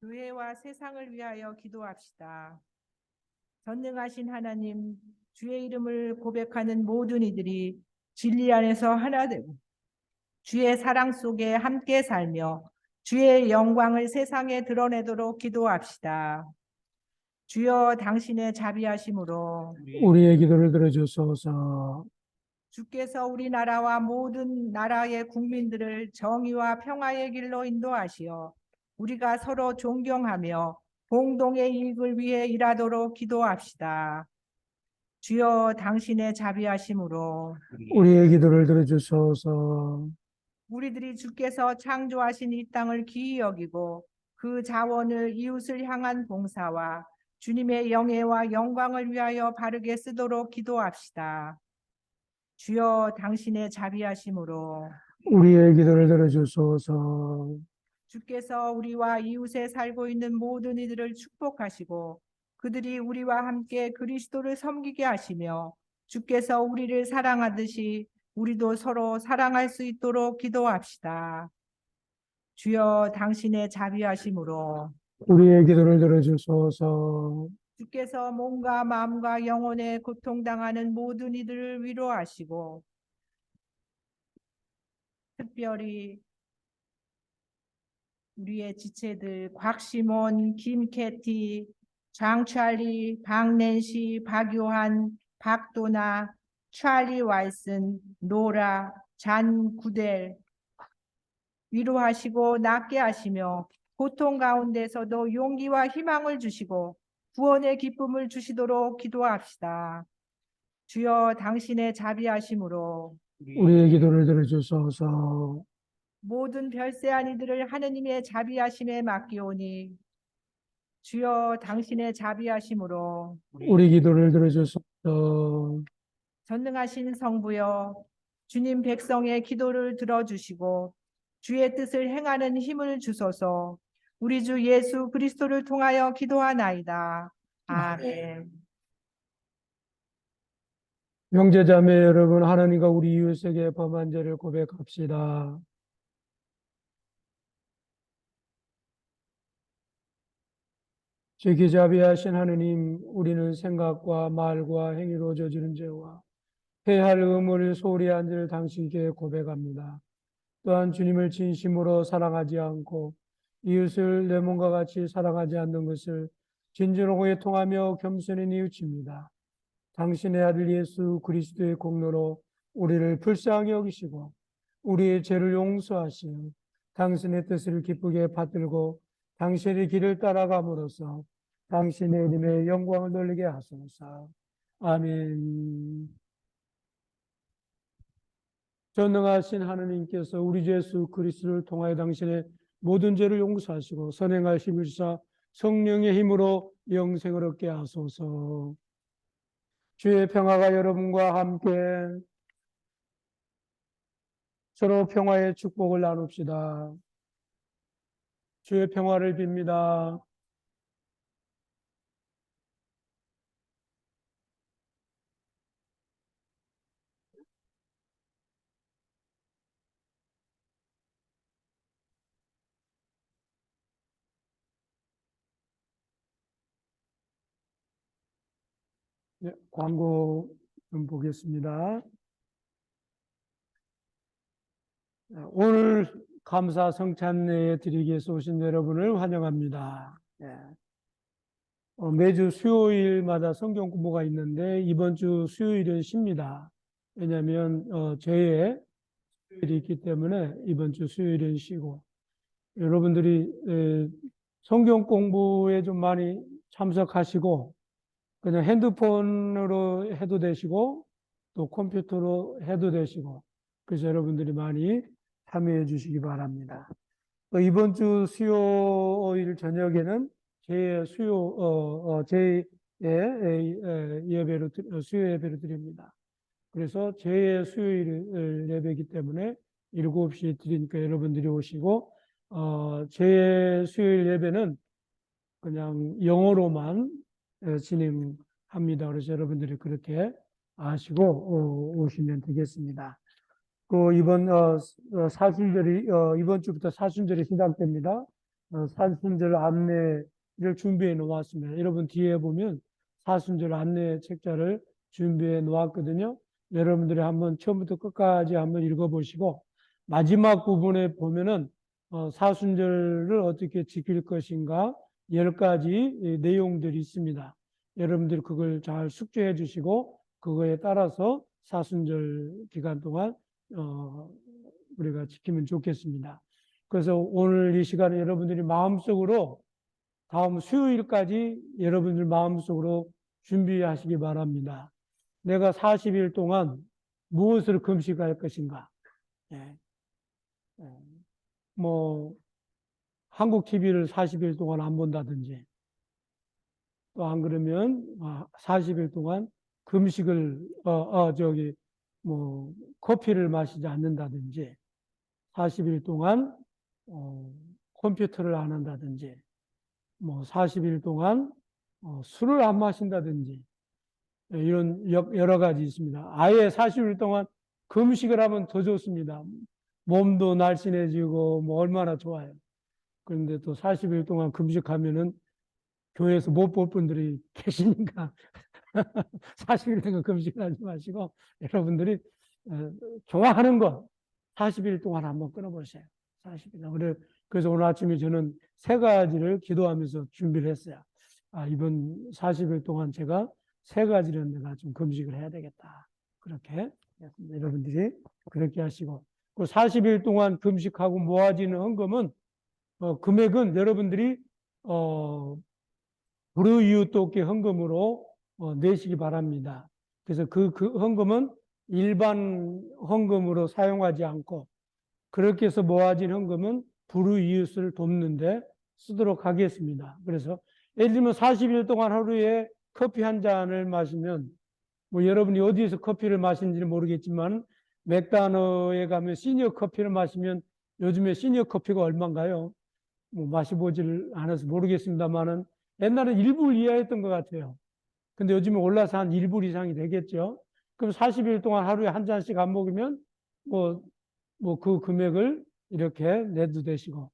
교회와 세상을 위하여 기도합시다. 전능하신 하나님, 주의 이름을 고백하는 모든 이들이 진리 안에서 하나 되고 주의 사랑 속에 함께 살며 주의 영광을 세상에 드러내도록 기도합시다. 주여, 당신의 자비하심으로 우리의 기도를 들어주소서. 주께서 우리나라와 모든 나라의 국민들을 정의와 평화의 길로 인도하시어 우리가 서로 존경하며 공동의 이익을 위해 일하도록 기도합시다. 주여, 당신의 자비하심으로 우리의 기도를 들어주소서. 우리들이 주께서 창조하신 이 땅을 기이 여기고 그 자원을 이웃을 향한 봉사와 주님의 영예와 영광을 위하여 바르게 쓰도록 기도합시다. 주여, 당신의 자비하심으로 우리의 기도를 들어주소서. 주께서 우리와 이웃에 살고 있는 모든 이들을 축복하시고 그들이 우리와 함께 그리스도를 섬기게 하시며 주께서 우리를 사랑하듯이 우리도 서로 사랑할 수 있도록 기도합시다. 주여, 당신의 자비하심으로 우리의 기도를 들어주소서. 주께서 몸과 마음과 영혼에 고통당하는 모든 이들을 위로하시고 특별히 우리의 지체들 곽시몬, 김캐티, 장찰리, 박낸시, 박요한, 박도나, 찰리 와이슨, 노라, 잔 구델 위로하시고 낫게 하시며 고통 가운데서도 용기와 희망을 주시고 구원의 기쁨을 주시도록 기도합시다. 주여, 당신의 자비하심으로 우리의 기도를 들어주소서. 모든 별세한 이들을 하느님의 자비하심에 맡기오니 주여, 당신의 자비하심으로 우리 기도를 들어주소서. 전능하신 성부여, 주님 백성의 기도를 들어주시고 주의 뜻을 행하는 힘을 주소서. 우리 주 예수 그리스도를 통하여 기도하나이다. 아멘. 형제자매 여러분, 하나님과 우리 이웃에게 범한 죄를 고백합시다. 주 자비하신 하느님, 우리는 생각과 말과 행위로 저지른 죄와 해할 의무를 소홀히 한 죄를 당신께 고백합니다. 또한 주님을 진심으로 사랑하지 않고 이웃을 내 몸과 같이 사랑하지 않는 것을 진정으로 애통하며 겸손히 뉘우칩니다. 당신의 아들 예수 그리스도의 공로로 우리를 불쌍히 여기시고 우리의 죄를 용서하시며 당신의 뜻을 기쁘게 받들고 당신의 길을 따라감으로써 당신의 이름의 영광을 돌리게 하소서. 아멘. 전능하신 하느님께서 우리 주 예수 그리스도를 통하여 당신의 모든 죄를 용서하시고 선행할 힘을 주사 성령의 힘으로 영생을 얻게 하소서. 주의 평화가 여러분과 함께. 서로 평화의 축복을 나눕시다. 주의 평화를 빕니다. 네, 광고 좀 보겠습니다. 오늘 감사 성찬례에 드리기 위해서 오신 여러분을 환영합니다. 매주 수요일마다 성경 공부가 있는데 이번 주 수요일은 쉽니다. 왜냐하면 저의 수요일이 있기 때문에 이번 주 수요일은 쉬고 여러분들이 성경 공부에 좀 많이 참석하시고 그냥 핸드폰으로 해도 되시고 또 컴퓨터로 해도 되시고 그래서 여러분들이 많이 참여해 주시기 바랍니다. 또 이번 주 수요일 저녁에는 제 수요 제 예배로 수요 예배로 드립니다. 그래서 제 수요일 예배이기 때문에 7시 드리니까 여러분들이 오시고, 제 수요일 예배는 그냥 영어로만 진행합니다. 그래서 여러분들이 그렇게 아시고 오시면 되겠습니다. 이번 사순절이 이번 주부터 사순절이 시작됩니다. 사순절 안내를 준비해 놓았습니다. 여러분 뒤에 보면 사순절 안내 책자를 준비해 놓았거든요. 여러분들이 한번 처음부터 끝까지 한번 읽어보시고 마지막 부분에 보면은 사순절을 어떻게 지킬 것인가 10가지 내용들이 있습니다. 여러분들이 그걸 잘 숙지해 주시고 그거에 따라서 사순절 기간 동안 우리가 지키면 좋겠습니다. 그래서 오늘 이 시간에 여러분들이 마음속으로 다음 수요일까지 여러분들 마음속으로 준비하시기 바랍니다. 내가 40일 동안 무엇을 금식할 것인가? 예. 뭐 한국 TV를 40일 동안 안 본다든지, 또 안 그러면 40일 동안 금식을 커피를 마시지 않는다든지, 40일 동안 컴퓨터를 안 한다든지, 40일 동안 술을 안 마신다든지, 이런 여러 가지 있습니다. 아예 40일 동안 금식을 하면 더 좋습니다. 몸도 날씬해지고 얼마나 좋아요. 그런데 또 40일 동안 금식하면은 교회에서 못 볼 분들이 계시니까 40일 동안 금식하지 마시고 여러분들이 좋아하는 것 40일 동안 한번 끊어보세요. 40일. 그래서 오늘 아침에 저는 3가지를 기도하면서 준비를 했어요. 이번 40일 동안 제가 3가지를 내가 좀 금식을 해야 되겠다. 그렇게 여러분들이 그렇게 하시고, 그 40일 동안 금식하고 모아지는 헌금은 금액은 여러분들이 불우이웃 돕기 헌금으로 내시기 바랍니다. 그래서 그 헌금은 일반 헌금으로 사용하지 않고 그렇게 해서 모아진 헌금은 불우이웃을 돕는데 쓰도록 하겠습니다. 그래서 예를 들면 40일 동안 하루에 커피 한 잔을 마시면 여러분이 어디에서 커피를 마시는지는 모르겠지만 맥다너에 가면 시니어 커피를 마시면 요즘에 시니어 커피가 얼마인가요? 마셔보질 않아서 모르겠습니다만은 옛날엔 1불 이하였던 것 같아요. 근데 요즘에 올라서 한 1불 이상이 되겠죠. 그럼 40일 동안 하루에 한 잔씩 안 먹으면 그 금액을 이렇게 내도 되시고,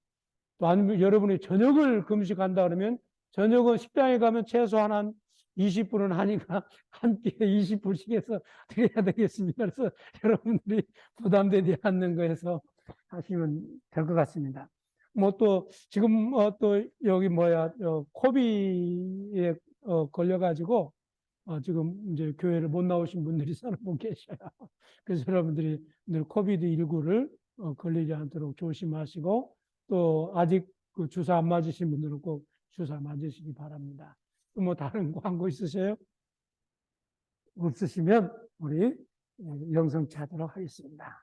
또 아니면 여러분이 저녁을 금식한다 그러면 저녁은 식당에 가면 최소한 한 20불은 하니까 한 끼에 20불씩 해서 드려야 되겠습니다. 그래서 여러분들이 부담되지 않는 거에서 하시면 될 것 같습니다. 또 지금 또 여기 코비드에 걸려가지고 지금 이제 교회를 못 나오신 분들이 서너 분 계셔요. 그래서 여러분들이 늘 코비드19를 걸리지 않도록 조심하시고, 또 아직 그 주사 안 맞으신 분들은 꼭 주사 맞으시기 바랍니다. 또 다른 광고 있으세요? 없으시면 우리 영상 찾도록 하겠습니다.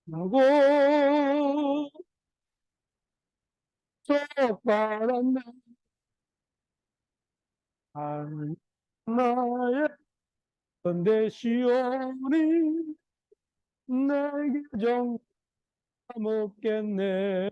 나고 속바람 나의 내 시온이 내게 정 먹겠네.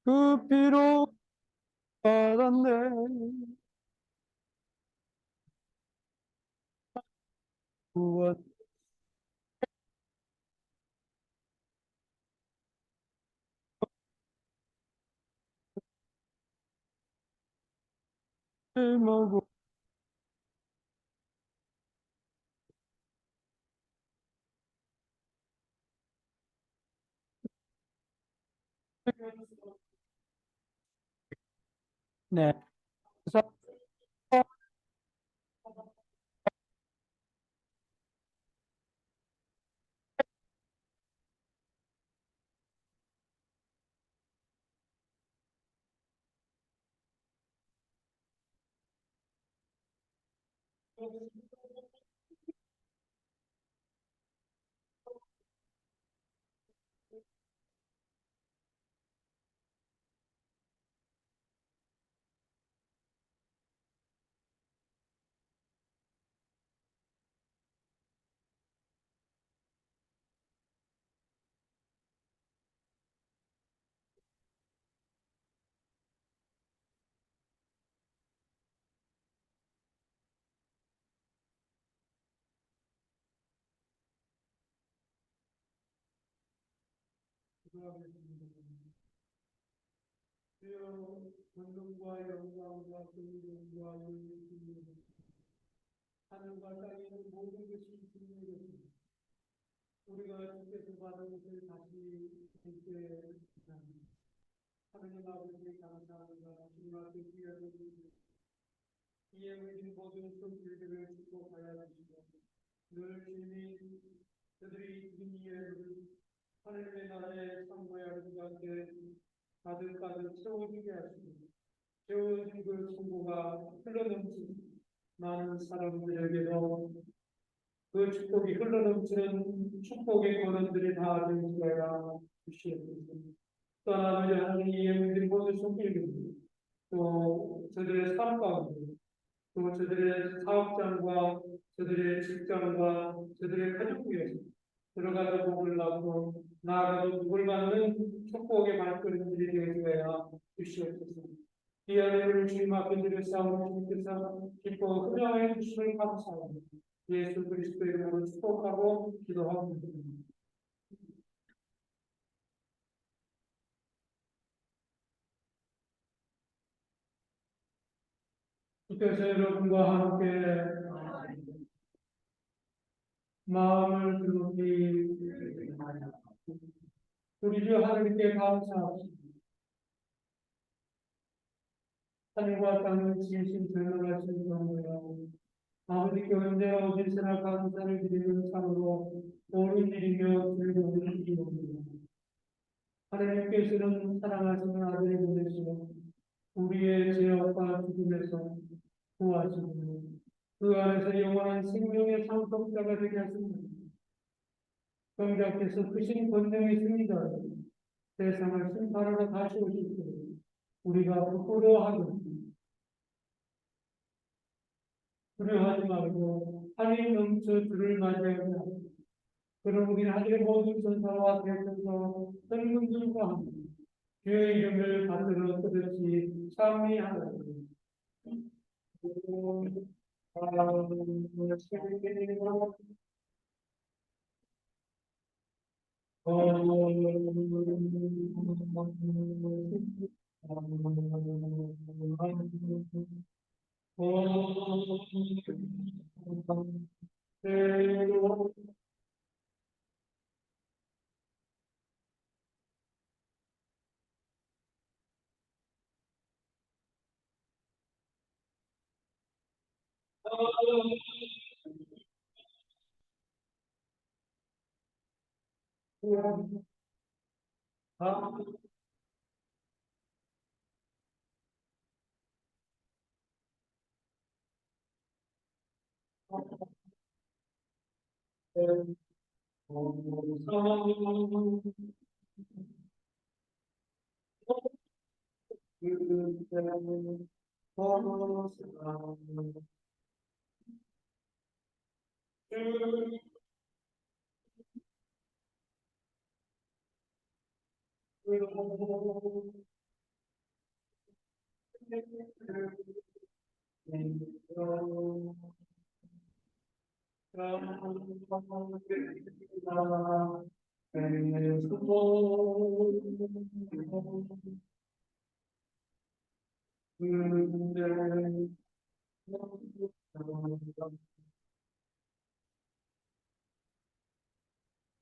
그 피로 받았네. 구원 먹고 네. 그래서 주여 권능과 영광과 존귀와 영광과 하늘과 땅에 있는 모든 것이 주님의 것입니다. 우리가 주께서 받은 것을 다시 주께 드립니다. 하느님 아버지 감사합니다. 주님 앞에 귀하게 이에 우리 모든 손길들을 축복하여 주시고 늘 주님이 그들이 주님 이해를 하늘의 나라의 창고의 아름 가운데 가득가득 채워주게 하시고 채워진 그 창고가 흘러넘친 많은 사람들에게도 그 축복이 흘러넘치는 축복의 권원들이 다 되게 하여 주시옵소서. 또 아버지 하나님 이 영들이 모두 손길입니다. 또 저들의 삶 가운데 또 저들의 사업장과 저들의 직장과 저들의 가족 위에서 들어가서 복을 낳고 나아가도 복을 받는 축복의 발걸음들이 되게 하여 주시옵소서. 이 아들을 주님 앞에 드려 싸우는 주님께서 기뻐 흠양해 주심을 감사합니다. 예수 그리스도의 이름으로 축복하고 기도합니다. 주께서 여러분과 함께 마음을 두렵게 우리 주 하나님께 감사합니다. 하늘과 땅을 지으신 전능하신 영원하여 아버지께 언제나 어디서나 감사를 드리는 참으로 옳은 일이며 즐거운 일이옵니다. 하나님께서는 사랑하시는 아들을 보내시고 우리의 죄악과 죽음에서 구하시고 그 안에서 영원한 생명의 상속자가 되게 하십니다. 성자께서 크신 권능의 승리자로 세상을 심판하러 다시 오실 때 우리가 부끄러워하고 두려워하지 말고 하늘이 넘쳐 주를 맞이하며 그럼 우리는 하늘의 모든 전사와 대천사 선군들과 함께 주의 이름을 받들어 그릇이 찬미하라.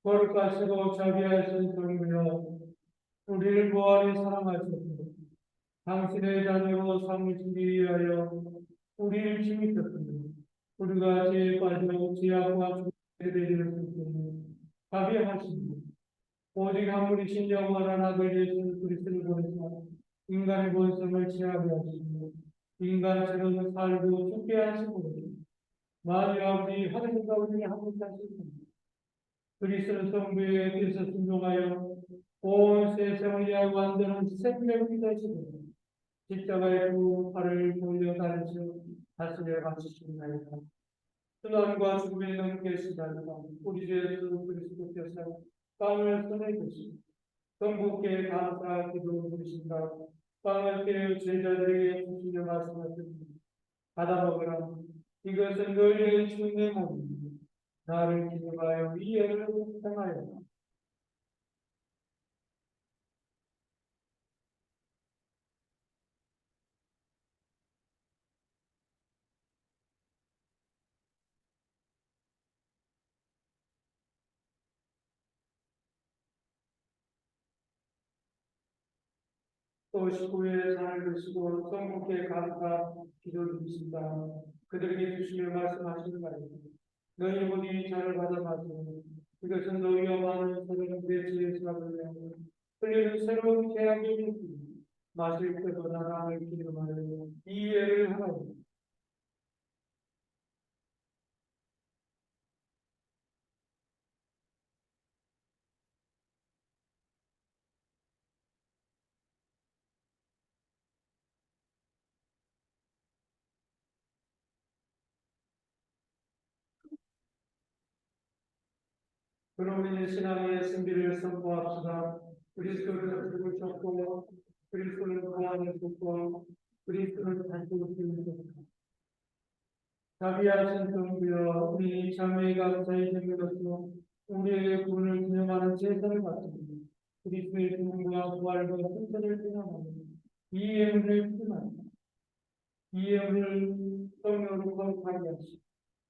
거룩하시고 자비하신 성부여, 우리를 무한히 사랑하셨고 당신의 자녀로 삼으시기 위하여 우리를 지키셨으니 우리가 죄에 빠져 죄악과 죽게 되리를 쓰시니 자비하시니 오직 한 분이신 영원한 아들 예수 그리스도를 보내사 인간의 본성을 취하게 하시고 인간처럼 살고 죽게 하시고 만유 아버지 하늘과 우리를 한분 하시고 그리스도 성부의 뜻에 순종하여 온 세상을 위하여 완전한 생명이 되시고 십자가의 두 팔을 돌려 다니시어 다스려 가시시나이다. 순환과 죽음에 넘게 시달다 우리 주 예수 그리스도께서 빵을 손에 드시고 성부께 감사 기도 드리신다. 빵을 깨어 제자들에게 주시려 말씀하셨습니다. 받아 먹으라. 이것은 너희의 주님의 몸입니다. 나를 기념하여 이 예를 행하여. 또 식구의 잔을 드시고 성부께 감사 기도를 드리신다. 그들에게 주시며 말씀하시는 말입니다. 너희 분이 잔을 받아 마시고 이것은 너희와 많은 사람의 죄에서 받으며 흘리는 새로운 계약의 물입니다. 마실 때보다 나를 기름하여 이해를 하라. 그러므로 신앙의 승리를 선포합시다. 그리스도를 죽으셨고 그리스도를 부활하셨고 그리스도를 다시 오시는 자비하신 성부여 우리 자매의 감사의 제물로서 우리의 구원을 기념하는 제사를 받습니다. 그리스도의 죽음과 부활과 승천을 기념하며 이 예물을 기념합니다. 이 예물을 성령으로 거룩하게 하시고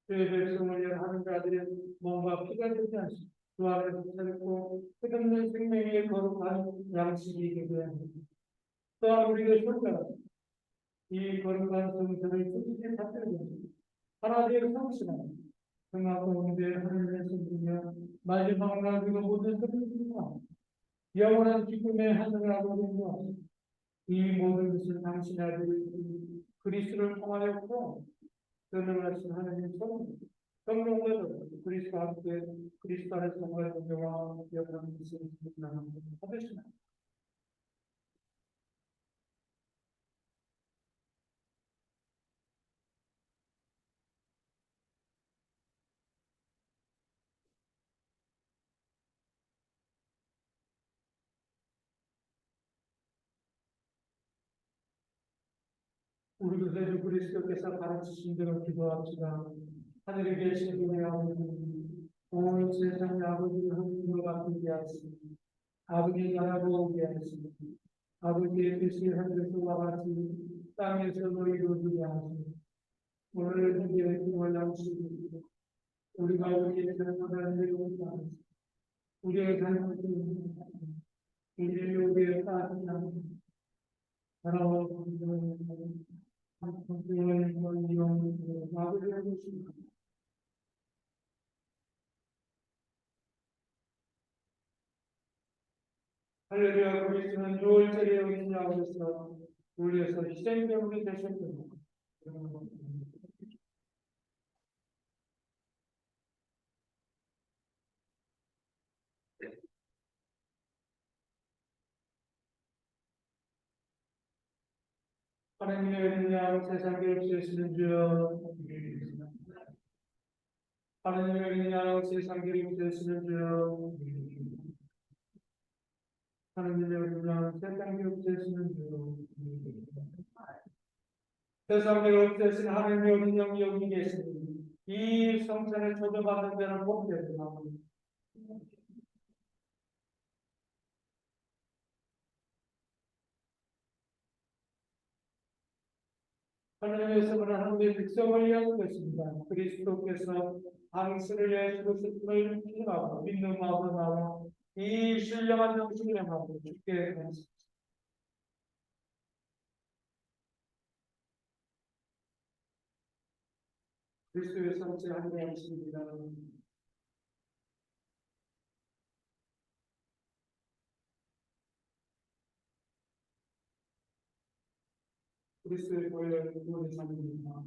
그의 백성을 위한 하는 자들의 몸과 피가 되지 하시고 그 안에서 살고 끝없는 생명의 거룩한 양식이 되게 합니다. 또한 우리의 손자가 이 거룩한 성전을 꾸준히 받들고 하나님의 성실한 평화 가운데 하나님의 성도며 마지막 날 그리고 모든 성도들과 영원한 기쁨의 하늘을 아버지와 이 모든 것을 당신의 아들 그리스도를 통하였고 전능하신 하나님 성령으로 그리스도와 함께 그리스도 안에서 영광의 존재와 영원한 것을 받으시나. 우리 구세주 그리스도께서 가르치신 대로 기도합시다. 하늘에 계신 우리 아버지, 온 세상의 아버지를 하나님으로 바꾸게 하시니 아버지의 나라가 오게 하시니 아버지의 뜻이 하늘에서와 같이 땅에서도 이루어지게 하시니 오늘 우리의 힘을 나누시고 우리가 우리의 잘못을 내려오지 않으시고 우리의 잘못을 우리의 요구에 따르지 않으시고 하나와 공동의 할렐루야. 그리스도는 유월절에 오신 야고에서 우리에서 희생제물이 되셨습니다. 하나님의 은혜는 양 세상에 없으시는 주여. 하나님의 은혜는 양 세상에 없으시는 주여. 하나님의 은혜는 양 세상에 없으시는 주여. 세상에 없으신 하나님의 은혜는 양 여기 계시니 이 성찬에 초대받는 자는 복되구나. 하나님께서는 하나님의 백성을 위한 것입니다. 그리스도께서 당신을 위해 죽으셨음을 확신하고 믿는 마음으로 나와 이 신령한 명식을 행하고 죽게 하셨습니다. 그리스도의 성체 한대하십니다. 그리스도의 보혈 구원의 삶입니다.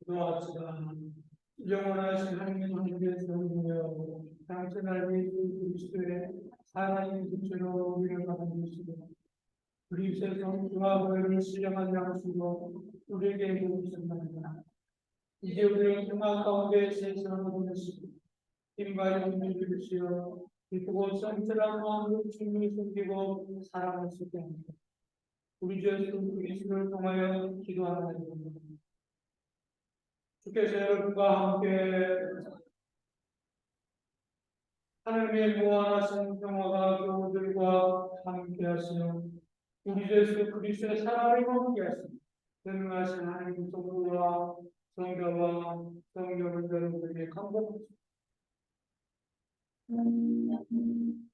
기도합시다. 영원하신 하나님 하나님의 성령이여 당신을 예수 그리스도의 살아있는 빛으로 우리를 받아주시고 그리스도의 성주와 보혈을 신령한 양수로 우리에게 해주셨나이다. 이제 우리를 평화 가운데 세상을 보내시고 힘과 용기를 주시어 기쁘고 성실한 마음으로 주님을 섬기고 사랑할 수 있게 합니다. 우리 주 예수 그리스도를 통하여 기도하나이다. 주께서 여러분과 함께 하나님의 무한하신 평화가 교우들과 함께 하시며 우리 주 예수 그리스도의 사랑을 함께 하시며 전능하신 하나님 성부와 성자와 성령을 여러분에게 감사합니다. 하나님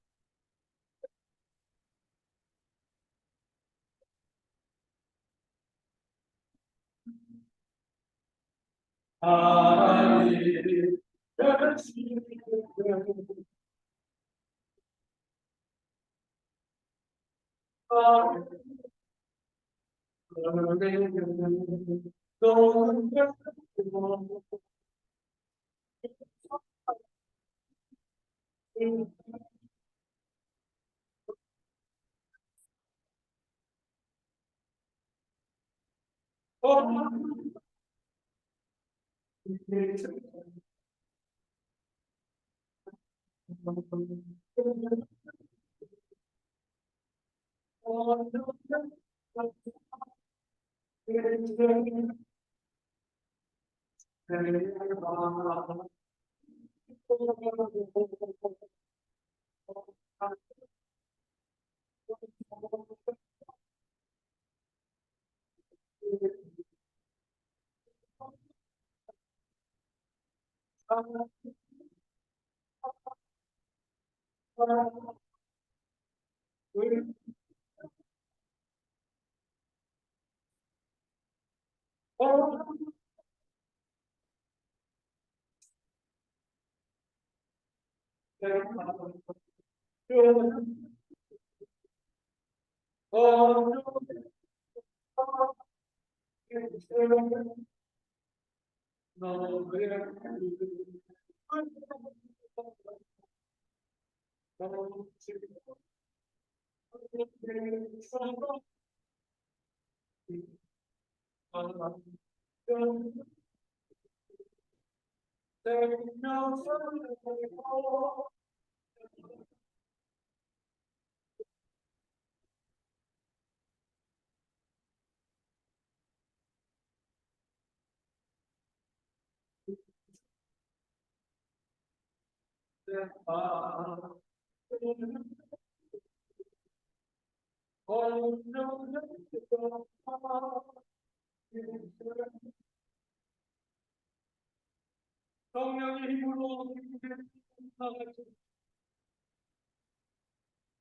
성령의 힘으로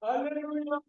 할렐루야.